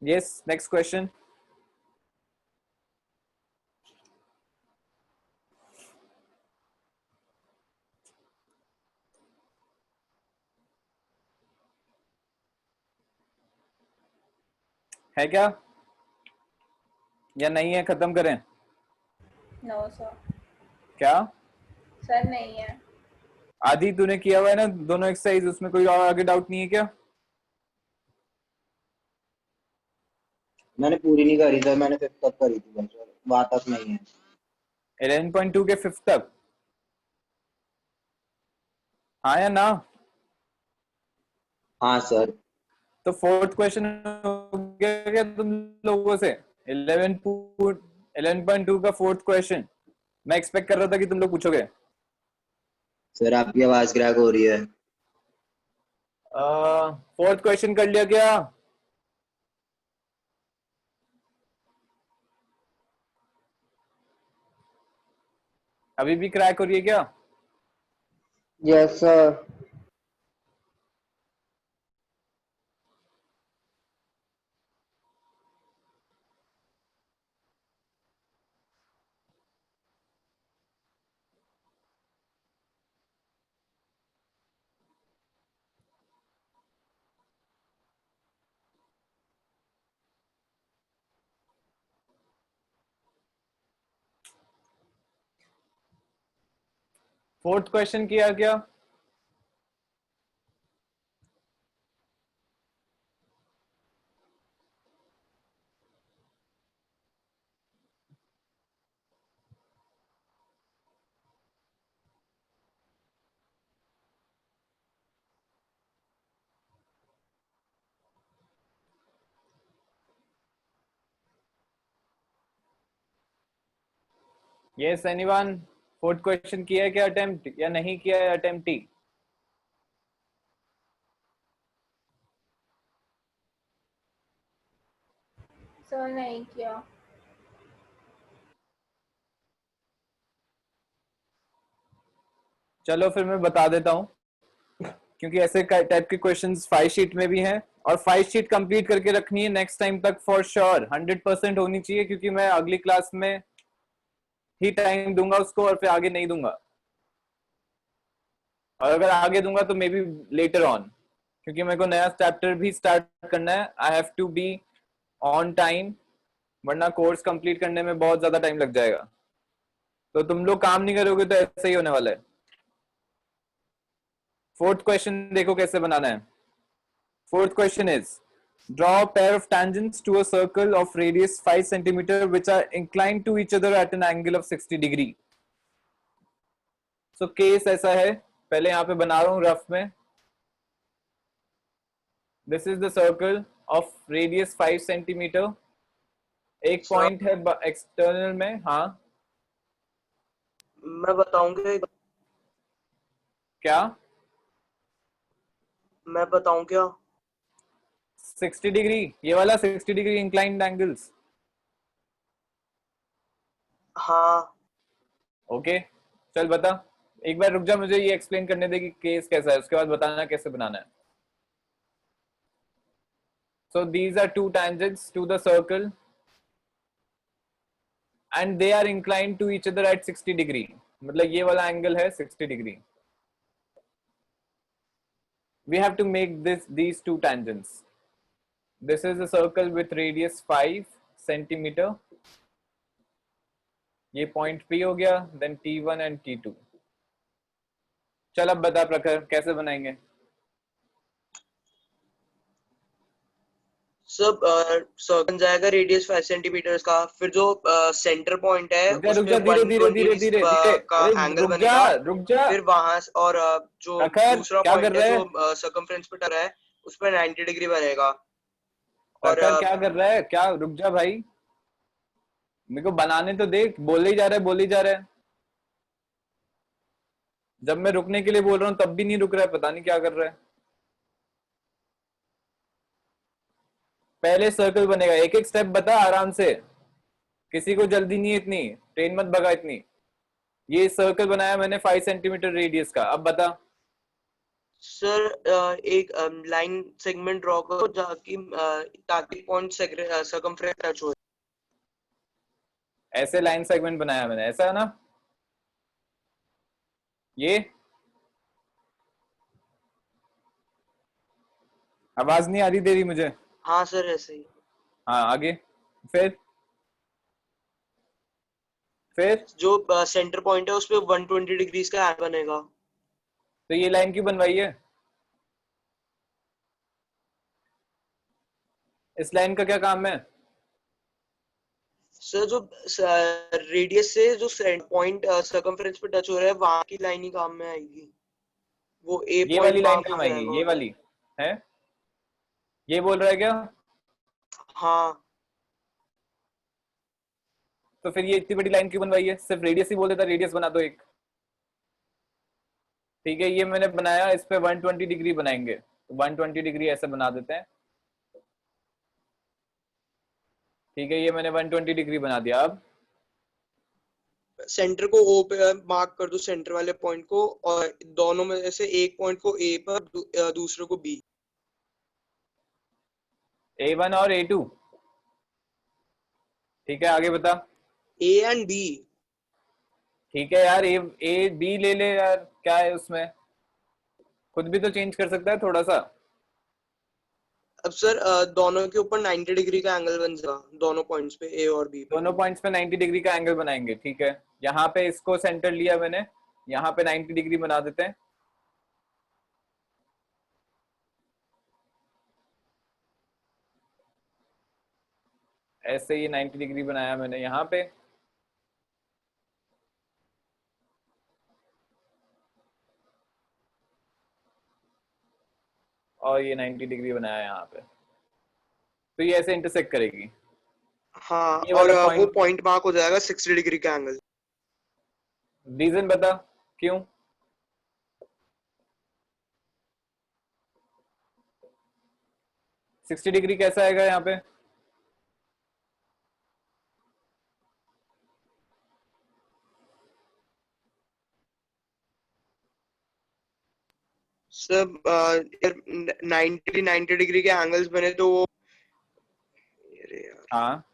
Yes, next question. है क्या या नहीं है? खत्म करें? No sir. क्या सर नहीं है। आदि तूने किया हुआ है ना दोनों एक्सरसाइज, उसमें कोई और आगे डाउट नहीं है क्या? मैंने पूरी नहीं करी सर, मैंने 5th तक करी थी बस, वहां तक नहीं है। 11.2 के 5th तक? हाँ या ना? हाँ सर। तो 4th क्वेश्चन हो गया क्या तुम लोगों से? 11.2 का 4th क्वेश्चन मैं एक्सपेक्ट कर रहा था कि तुम लोग पूछोगे। सर आपकी आवाज क्रैक हो रही है। 4th क्वेश्चन कर लिया क्या? अभी भी क्रैक हो रही है क्या? Yes sir. फोर्थ क्वेश्चन किया क्या? Yes anyone? फोर्थ क्वेश्चन किया है क्या अटेम्प्ट या नहीं किया है अटेम्प्ट ही? सर नहीं किया। चलो फिर मैं बता देता हूँ, क्योंकि ऐसे टाइप के क्वेश्चंस 5 शीट में भी हैं और 5 शीट कंप्लीट करके रखनी है नेक्स्ट टाइम तक फॉर श्योर। 100% होनी चाहिए, क्योंकि मैं अगली क्लास में ही टाइम दूंगा उसको और फिर आगे नहीं दूंगा, और अगर आगे दूंगा तो मे बी लेटर ऑन, क्योंकि मेरे को नया चैप्टर भी स्टार्ट करना है। I have to be on time, वरना कोर्स कंप्लीट करने में बहुत ज्यादा टाइम लग जाएगा। तो तुम लोग काम नहीं करोगे तो ऐसा ही होने वाला है। फोर्थ क्वेश्चन देखो कैसे बनाना है। Fourth question is draw a pair of tangents to a circle of radius 5 centimeter which are inclined to each other at an angle of 60 degree. So case ऐसा है, पहले यहाँ पे बना रहा हूँ रफ में। This is the circle of radius 5 centimetre. एक सर पॉइंट है एक्सटर्नल में। हाँ मैं बताऊंगा। क्या? मैं बताऊं क्या? 60 डिग्री, ये वाला 60 डिग्री इंक्लाइंड एंगल्स। हाँ ओके चल बता, एक बार रुक जा, मुझे ये एक्सप्लेन करने दे कि केस कैसा है, उसके बाद बताना कैसे बनाना है। So these are two tangents to the circle and they are inclined to each other at 60 degree. मतलब ये वाला एंगल है 60 degree. We have to make these two tangents. This is a circle with radius 5 centimeter. ये point P हो गया, then T1 and T2। चल अब बता प्रखर कैसे बनाएंगे। सब सर बन जाएगा रेडियस 5 सेंटीमीटर का, फिर जो सेंटर पॉइंट है रुक जा उसमें धीरे धीरे 120 धीरे धीरे धीरे, का अरे एंगल रुक जा बनेगा। रुक जा। फिर वहां और जो प्रखर दूसरा क्या कर पॉइंट है रहा है? जो सर्कमफ्रेंस पे टर्न है उसमें 90 डिग्री बनेगा। और प्रखर क्या कर रहा है? क्या, रुक जा भाई, मेरे को बनाने तो दे। बोले ही जा रहा है, बोले ही जा रहा है। जब मैं रुकने के लिए बोल रहा हूँ तब भी नहीं रुक रहा है, पता नहीं क्या कर रहा है। पहले सर्कल बनेगा, एक एक स्टेप बता आराम से, किसी को जल्दी नहीं है इतनी, ट्रेन मत भगा इतनी। ये सर्कल बनाया मैंने 5 सेंटीमीटर रेडियस का। अब बता। सर एक लाइन सेगमेंट ड्रॉ करो ताकि पॉइंट सर्कमफ्रेंस टच हो। ऐसे लाइन सेगमेंट बनाया मैंने, ऐसा है ना? ये आवाज नहीं आ रही तेरी मुझे। हाँ सर ऐसे ही। हाँ आगे। फिर जो सेंटर पॉइंट है उस पे 120 डिग्रीज का एंगल बनेगा। तो ये लाइन क्यों बनवाई है? इस लाइन का क्या काम है? सर जो रेडियस से जो पॉइंट सर्कमफ्रेंस पे टच हो रहा है वहां की लाइन ही काम में आएगी। वो ए ये पॉइंट वाली लाइन मार्क हो काम आएगी, जाएगा ये उधर। वाली है? ये बोल रहा है क्या? हाँ तो फिर ये इतनी बड़ी लाइन क्यों बनवाई है? सिर्फ रेडियस ही बोल देता, रेडियस बना दो एक। ठीक है, ये मैंने बनाया, इस पे 120 डिग्री बनाएंगे, तो 120 डिग्री ऐसे बना देते हैं। ठीक है, ये मैंने 120 डिग्री बना दिया। अब सेंटर को ओ पे मार्क कर दो, सेंटर वाले पॉइंट को, और दोनों में से एक पॉइंट को ए पर दूसरे को बी। A1 और A2। ठीक है, आगे बता। A and B. ठीक है यार, ए बी ले ले यार, क्या है उसमें? खुद भी तो चेंज कर सकता है थोड़ा सा। अब सर दोनों के ऊपर 90 डिग्री का एंगल बन जाएगा, दोनों पॉइंट्स पे ए और बी पे। दोनों पॉइंट्स पे 90 डिग्री का एंगल बनाएंगे। ठीक है, यहाँ पे इसको सेंटर लिया मैंने, यहाँ पे 90 डिग्री बना देते हैं। ऐसे ये 90 डिग्री बनाया मैंने यहाँ पे। और ये 90 डिग्री बनाया यहाँ पे, तो ये ऐसे इंटरसेक्ट करेगी। हाँ, ये और वाला वो पॉइंट, पॉइंट मार्क हो जाएगा 60 डिग्री का एंगल। रीजन बता क्यों? सिक्सटी डिग्री कैसा आएगा यहाँ पे? सब 90 डिग्री के एंगल्स बने तो वो, अरे यार, हाँ,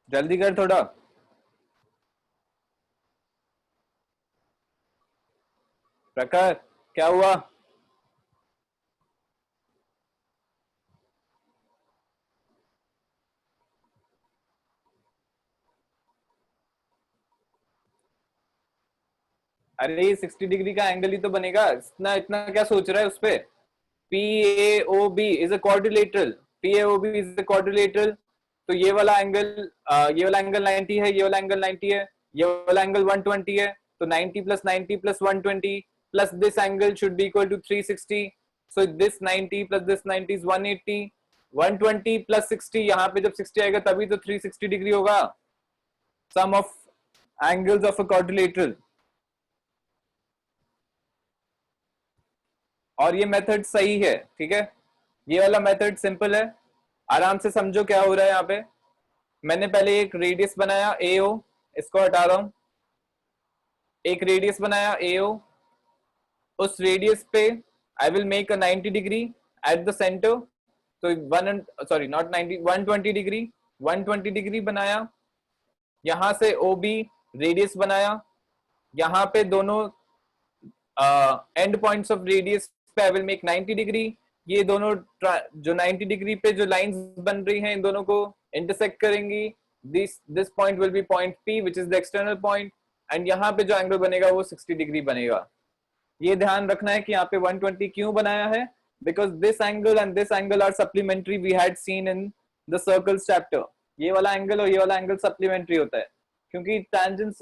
जल्दी कर थोड़ा। प्रखर, क्या हुआ? अरे ये 60 डिग्री का एंगल ही तो बनेगा, इतना इतना क्या सोच रहा है उस पे? PAOB is a quadrilateral, PAOB is a quadrilateral. तो ये वाला एंगल, ये वाला एंगल 90 है, ये वाला एंगल 90 है, ये वाला एंगल 120 है। तो 90 plus 90 plus 120 plus this angle should be equal to 360। So this 90 plus this 90 is 180। 120 plus 60, यहाँ पे जब 60 आएगा तभी तो 360 डिग्री होगा। Sum of angles of a quadrilateral. और ये मेथड सही है, ठीक है, ये वाला मेथड सिंपल है। आराम से समझो क्या हो रहा है यहाँ पे। मैंने पहले एक रेडियस बनाया AO, इसको हटा रहा हूं। एक रेडियस बनाया AO, उस रेडियस पे I will make a 90 degree at the centre. तो 120 डिग्री, 120 डिग्री बनाया। यहां से OB रेडियस बनाया, यहाँ पे दोनों एंड पॉइंट्स ऑफ रेडियस पे आई विल मेक 90 डिग्री। ये दोनों जो 90 डिग्री पे जो लाइंस बन रही हैं इन दोनों को इंटरसेक्ट करेंगी। This point will B point P which is the external point, and यहाँ पे जो एंगल बनेगा वो 60 डिग्री बनेगा। ये ध्यान रखना है कि यहाँ पे 120 क्यों बनाया है, because this angle and this angle are supplementary, we had seen in the circles chapter. ये वाला एंगल और ये वाला एंगल सप्लीमेंट्री होता है, क्योंकि tangents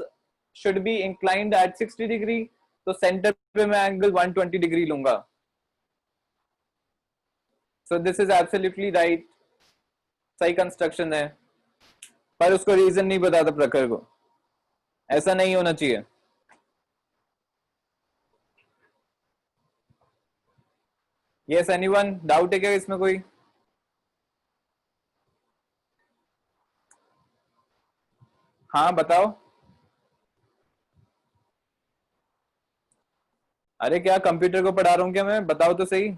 should be inclined at 60 degree, तो सेंटर पे मैं एंगल 120 डिग्री लूंगा। सो दिस इज एब्सोल्युटली राइट, सही कंस्ट्रक्शन है, पर उसको रीजन नहीं बताता प्रखर को, ऐसा नहीं होना चाहिए। यस एनीवन, डाउट है क्या इसमें कोई? हाँ बताओ। अरे क्या कंप्यूटर को पढ़ा रहा हूँ क्या मैं? बताओ तो सही।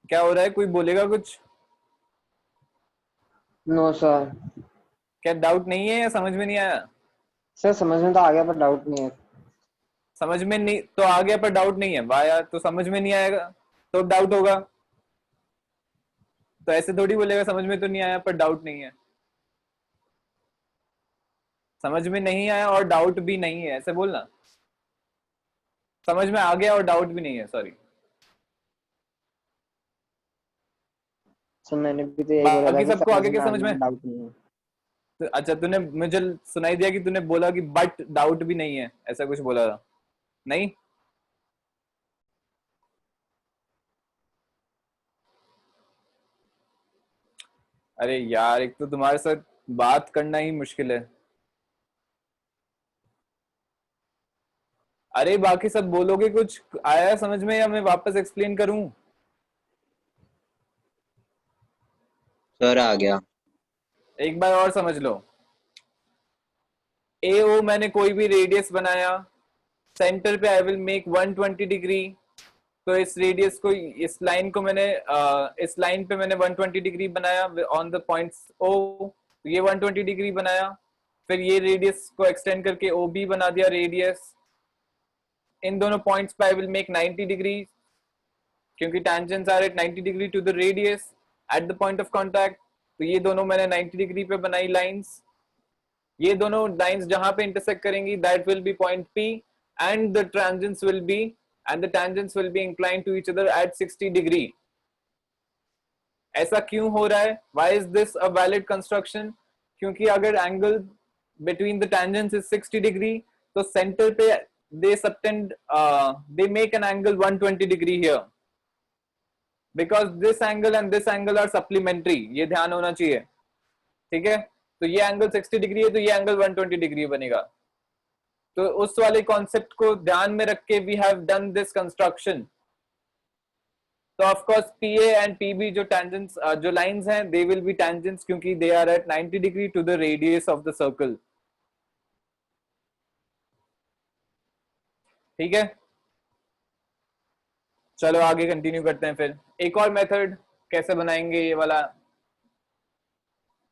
क्या हो रहा है? कोई बोलेगा कुछ? No sir. क्या डाउट नहीं है या समझ में नहीं आया? सर समझ में तो आ गया पर डाउट नहीं है। समझ में नहीं तो आ गया पर डाउट नहीं है? वाह यार, तो समझ में नहीं आएगा तो डाउट होगा? तो ऐसे थोड़ी बोलेगा समझ में तो नहीं आया पर डाउट नहीं है। समझ में नहीं आया और डाउट भी नहीं है ऐसे बोलना। समझ में आ गया और डाउट भी नहीं है, सॉरी। सर मैंने भी तो यही बोला था बाकी कि सबको समझ आगे में क्या आ समझ गया, में? डाउट नहीं है। तो अच्छा, तूने मुझे सुनाई दिया कि तूने बोला कि बट डाउट भी नहीं है, ऐसा कुछ बोला था? नहीं? अरे यार, एक तो तुम्हारे साथ बात करना ही मुश्किल है। अरे बाकी सब बोलोगे कुछ आया है समझ में या मैं वापस एक्सप्लेन करूं? सर आ गया। एक बार और समझ लो। AO मैंने कोई भी रेडियस बनाया, सेंटर पे आई विल मेक 120 डिग्री। तो इस रेडियस को, इस लाइन को मैंने इस लाइन पे मैंने 120 डिग्री बनाया ऑन द पॉइंट्स O। तो ये 120 डिग्री बनाया। फिर ये रेडियस को एक्सटेंड करके OB बना दिया रेडियस। इन दोनों पॉइंट्स पे आई विल मेक 90 डिग्री, क्योंकि tangents are at 90 degree to the radius at the point of contact. तो ये दोनों मैंने 90 डिग्री पे बनाई लाइंस। ये दोनों लाइंस जहां पे इंटरसेक्ट करेंगी that will be point P, and the tangents will be inclined to each other at 60 degree. ऐसा क्यों हो रहा है? Why is this a valid construction? क्योंकि अगर angle between the tangents is 60 degree, तो सेंटर पे they make an angle 120 degree here, because this angle and this angle are supplementary। ये ध्यान होना चाहिए, ठीक है? तो ये एंगल 60 डिग्री है तो ये एंगल 120 डिग्री बनेगा। तो उस वाले कॉन्सेप्ट को ध्यान में रख के we have done this construction. तो of course PA and PB जो टेंजेंट्स जो लाइंस हैं, दे विल बी टेंजेंट्स, क्योंकि they are at 90 degree to the radius of the circle. ठीक है, चलो आगे कंटिन्यू करते हैं। फिर एक और मेथड कैसे बनाएंगे ये वाला।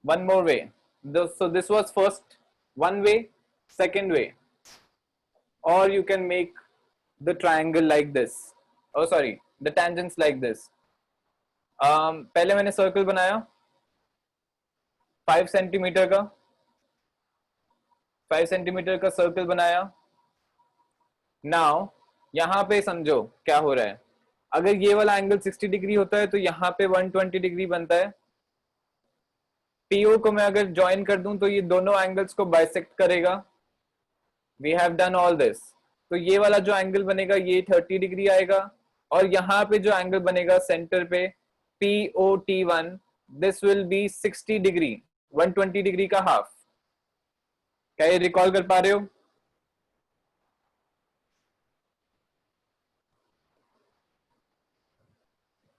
one more way. So this was first one way, second way, or you can make the triangle like this, oh sorry, the tangents like this. पहले मैंने सर्कल बनाया 5 सेंटीमीटर का, 5 सेंटीमीटर का सर्कल बनाया। नाउ यहाँ पे समझो क्या हो रहा है। अगर ये वाला एंगल 60 डिग्री होता है तो यहाँ पे 120 डिग्री बनता है। PO को मैं अगर ज्वाइन कर दूं तो ये दोनों एंगल्स को बाइसेक्ट करेगा। We have done all this. तो ये वाला जो एंगल बनेगा ये 30 डिग्री आएगा, और यहाँ पे जो एंगल बनेगा सेंटर पे POT1, this will B 60 degree, 120 degree का हाफ। क्या ये रिकॉल कर पा रहे हो?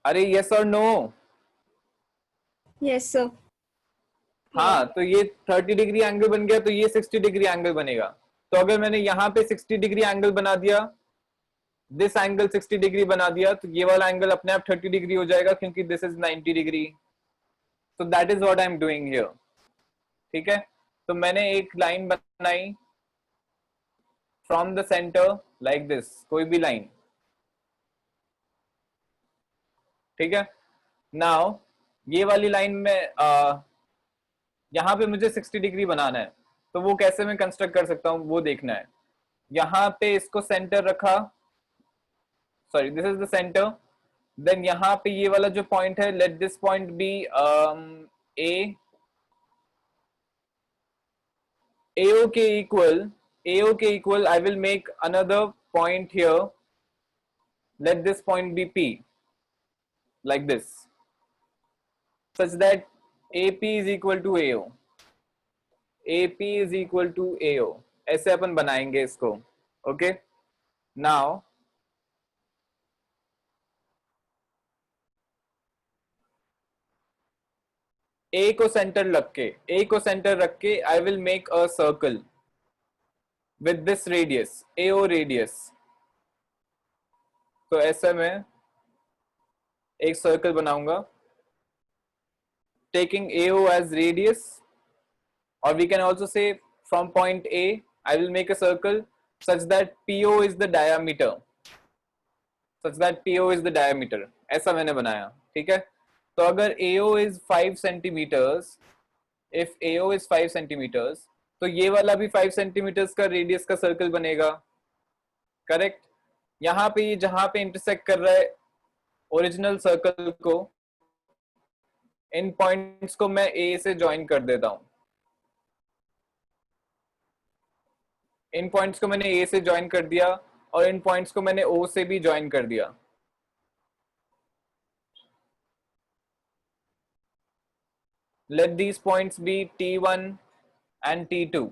अरे यस और नो? Yes, sir. हाँ, तो ये 30 डिग्री एंगल बन गया तो ये 60 डिग्री एंगल बनेगा। तो अगर मैंने यहाँ पे 60 डिग्री एंगल बना दिया, दिस एंगल 60 डिग्री बना दिया, तो ये वाला एंगल अपने आप 30 डिग्री हो जाएगा, क्योंकि दिस इज 90 डिग्री। तो that is what I am doing here. ठीक है, तो मैंने एक लाइन बनाई from the centre like this, कोई भी लाइन। ठीक है, नाउ ये वाली लाइन में यहाँ पे मुझे 60 डिग्री बनाना है, तो वो कैसे मैं कंस्ट्रक्ट कर सकता हूँ वो देखना है। यहाँ पे इसको सेंटर रखा, sorry this is the centre. Then यहाँ पे ये वाला जो पॉइंट है, let this point be A। AO के equal I will make another point here, let this point be P, like this, such that AP is equal to AO। AP is equal to AO, ऐसे अपन बनाएंगे इसको. Okay, now A को centre रख के I will make a circle with this radius, AO radius. तो ऐसा मैं एक सर्कल बनाऊंगा taking AO as radius, or we can also say from point A I will make a circle such that PO is the diameter, ऐसा मैंने बनाया. ठीक है, तो अगर AO is 5 centimeters, if AO is 5 centimeters, तो ये वाला भी 5 centimeters का रेडियस का सर्कल बनेगा. करेक्ट. यहाँ पे जहां पे इंटरसेक्ट कर रहा है ओरिजिनल सर्कल को, इन पॉइंट्स को मैं A से ज्वाइन कर देता हूं. इन पॉइंट्स को मैंने A से ज्वाइन कर दिया और इन पॉइंट्स को मैंने O से भी ज्वाइन कर दिया. Let these points be T1 and T2.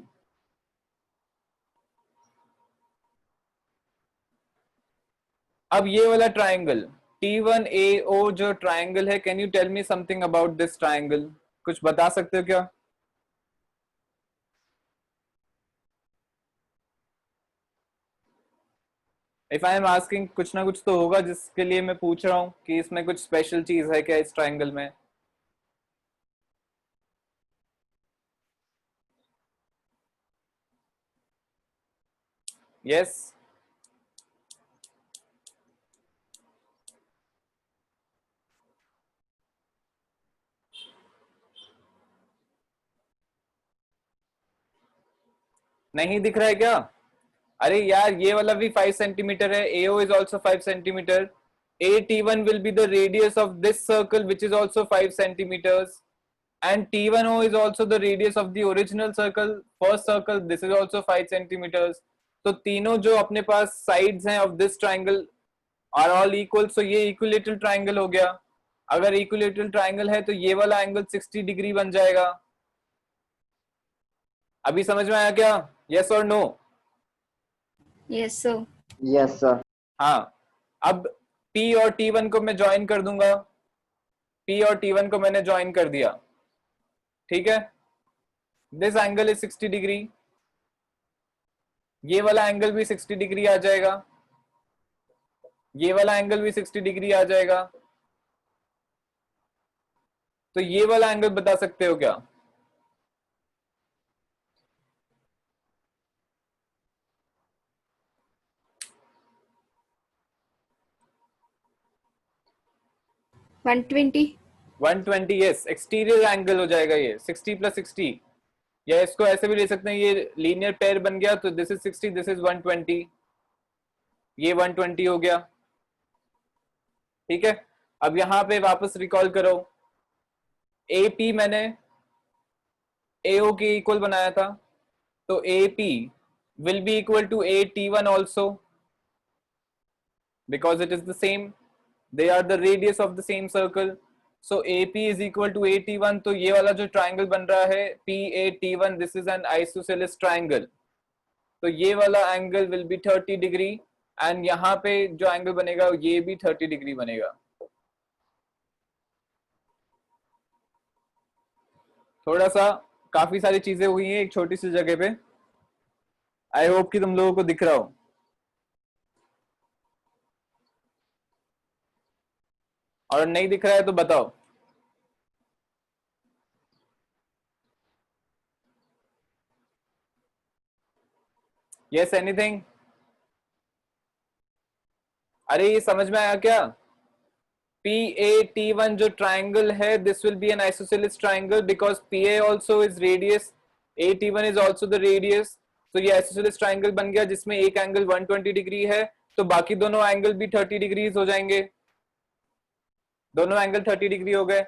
अब ये वाला ट्राइंगल T1AO जो ट्राइंगल है, can you tell me something about this triangle? कुछ बता सकते हो क्या? इफ आई एम आस्किंग, कुछ ना कुछ तो होगा जिसके लिए मैं पूछ रहा हूं कि इसमें कुछ स्पेशल चीज है क्या इस ट्राइंगल में? यस. नहीं दिख रहा है क्या? अरे यार, ये वाला भी 5 सेंटीमीटर है. AO is also 5 centimeter. AT1 will be the radius of this circle, which is also 5 centimeters. And T1O is also the radius of the original circle, first circle. This is also 5 centimeters. तो तीनों जो अपने पास sides हैं of this triangle are all equal. So ये equilateral triangle हो गया. अगर equilateral triangle है तो ये वाला एंगल 60 डिग्री बन जाएगा. अभी समझ में आया क्या? Yes or no? Yes, sir. Yes sir. हाँ, अब P और T1 को मैं ज्वाइन कर दूंगा. P और T1 को मैंने ज्वाइन कर दिया. ठीक है, दिस एंगल इज 60 डिग्री. ये वाला एंगल भी 60 डिग्री आ जाएगा. ये वाला एंगल भी 60 डिग्री आ जाएगा. तो ये वाला एंगल बता सकते हो क्या? $120. 120. यस, एक्सटीरियर एंगल हो जाएगा ये 60 + 60. या इसको ऐसे भी ले सकते हैं, ये लीनियर पेयर बन गया तो दिस इज 60, दिस इज 120. ये 120 हो गया. ठीक है, अब यहां पे वापस रिकॉल करो. AP मैंने AO के इक्वल बनाया था, तो AP will be equal to AT1 also because it is the same. They are the radius of the same circle. So AP is equal to AT1. तो ये वाला जो ट्राइंगल बन रहा है PAT1, this is an isosceles triangle. तो ये वाला angle will be 30 degree and यहाँ पे जो एंगल बनेगा ये भी 30 डिग्री बनेगा. थोड़ा सा काफी सारी चीजें हुई हैं एक छोटी सी जगह पे. आई होप कि तुम लोगों को दिख रहा हो. और नहीं दिख रहा है तो बताओ. Yes, anything? अरे ये समझ में आया क्या? PAT1 जो ट्राइंगल है, this will B N isosceles triangle because PA also is radius, AT1 is also the radius. तो ये आइसोसेलेस ट्राइंगल बन गया जिसमें एक एंगल 120 डिग्री है, तो बाकी दोनों एंगल भी 30 डिग्रीज हो जाएंगे. दोनों एंगल 30 डिग्री हो गए.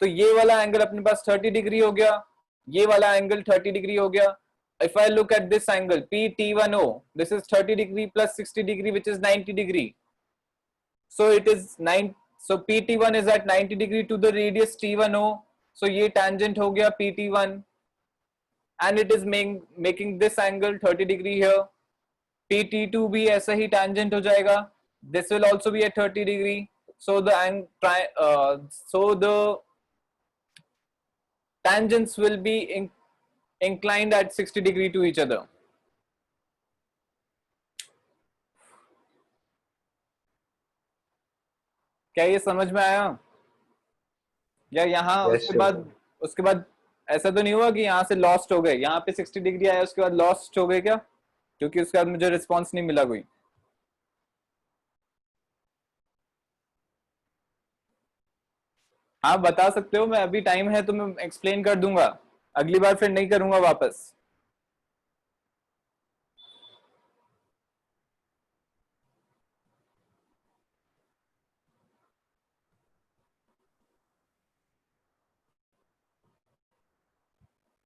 तो ये वाला एंगल अपने पास 30 डिग्री हो गया, ये वाला एंगल 30 डिग्री हो गया. If I look at this angle PT1O, this is 30 degree plus 60 degree, which is 90 degree. So it is 9. So PT1 is at 90 degree to the radius T1O. So ये tangent हो गया PT1. and it is making this angle 30 degree here. PT2 भी ऐसा ही tangent हो जाएगा. This will also be at 30 degree. So the tangents will be inclined at 60 degree to each other. क्या ये समझ में आया? या यहाँ उसके बाद ऐसा तो नहीं हुआ कि यहाँ से लॉस्ट हो गए, यहाँ पे 60 डिग्री आया उसके बाद लॉस्ट हो गए क्या? क्योंकि उसके बाद मुझे रिस्पॉन्स नहीं मिला कोई. हाँ बता सकते हो, मैं अभी टाइम है तो मैं एक्सप्लेन कर दूंगा, अगली बार फिर नहीं करूंगा वापस.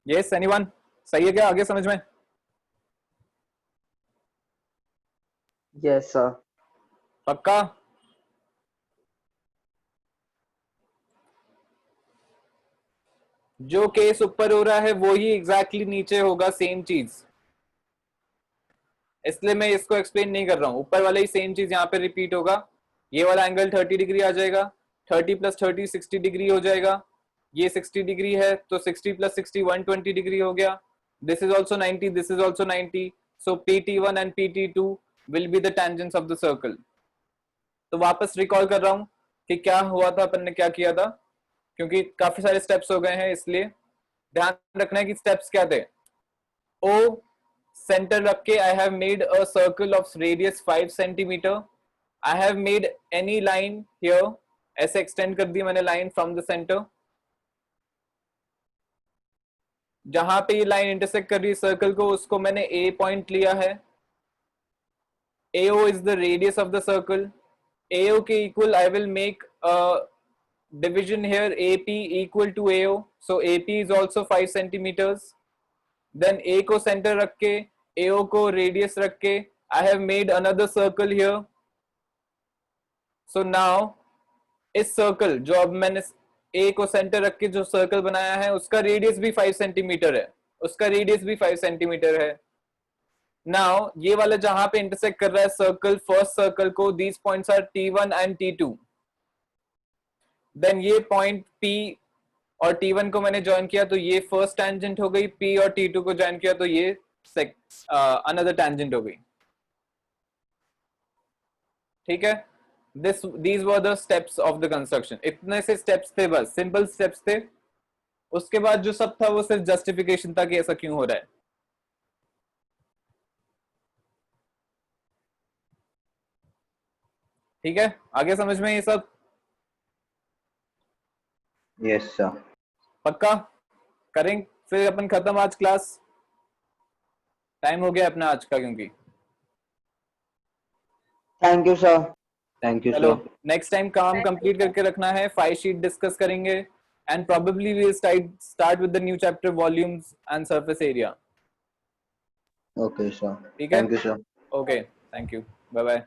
Yes anyone? सही है क्या? आगे समझ में? Yes sir. पक्का? जो केस ऊपर हो रहा है वो ही एग्जैक्टली नीचे होगा, सेम चीज. इसलिए मैं इसको एक्सप्लेन नहीं कर रहा हूं, ऊपर वाला ही सेम चीज यहाँ पे रिपीट होगा. ये वाला एंगल 30 डिग्री आ जाएगा, 30 प्लस 30 60 डिग्री हो जाएगा. ये 60 डिग्री है तो 60 प्लस 60 120 डिग्री हो गया. This is also 90, this is also 90. So PT1 and PT2 will be the tangents of the circle. तो वापस रिकॉल कर रहा हूं कि क्या हुआ था, अपन ने क्या किया था, क्योंकि काफी सारे स्टेप्स हो गए हैं, इसलिए ध्यान रखना है कि स्टेप्स क्या थे. O सेंटर रख के I have made a circle of radius 5 centimeter. I have made any line here. ऐसे एक्सटेंड कर दी मैंने लाइन फ्रॉम द सेंटर. जहां पे ये लाइन इंटरसेक्ट कर रही है सर्कल को, उसको मैंने A पॉइंट लिया है. AO is the radius of the circle. AO के equal I will make a division here, AP equal to AO. So AP is also 5 centimeters. Then A को सेंटर रख के, AO को रेडियस रख के, I have made another circle here. So now इस circle जो अब मैंने A को सेंटर रख के जो सर्कल बनाया है, उसका रेडियस भी 5 सेंटीमीटर है, उसका रेडियस भी 5 सेंटीमीटर है. नाउ ये वाला जहां पे इंटरसेक्ट कर रहा है सर्कल, फर्स्ट सर्कल को, these points are T1 and T2. Then ये पॉइंट P और T1 को मैंने ज्वाइन किया तो ये फर्स्ट टेंजेंट हो गई. P और T2 को ज्वाइन किया तो ये अनदर टेंजेंट हो गई. ठीक है? these were the steps of the construction. इतने से स्टेप्स थे, बस सिंपल स्टेप्स थे. उसके बाद जो सब था वो सिर्फ जस्टिफिकेशन था कि ऐसा क्यों हो रहा है. ठीक है? आगे समझ में ये सब? Yes sir. पक्का? करें फिर अपन खत्म आज क्लास, टाइम हो गया अपना आज का, क्योंकि thank you sir. Thank you चलो सर. नेक्स्ट टाइम काम कंप्लीट करके रखना है. 5 शीट डिस्कस करेंगे and probably we start with the new chapter volumes and surface area. Okay sir. ठीक है? Thank you sir. Okay, thank you, bye bye.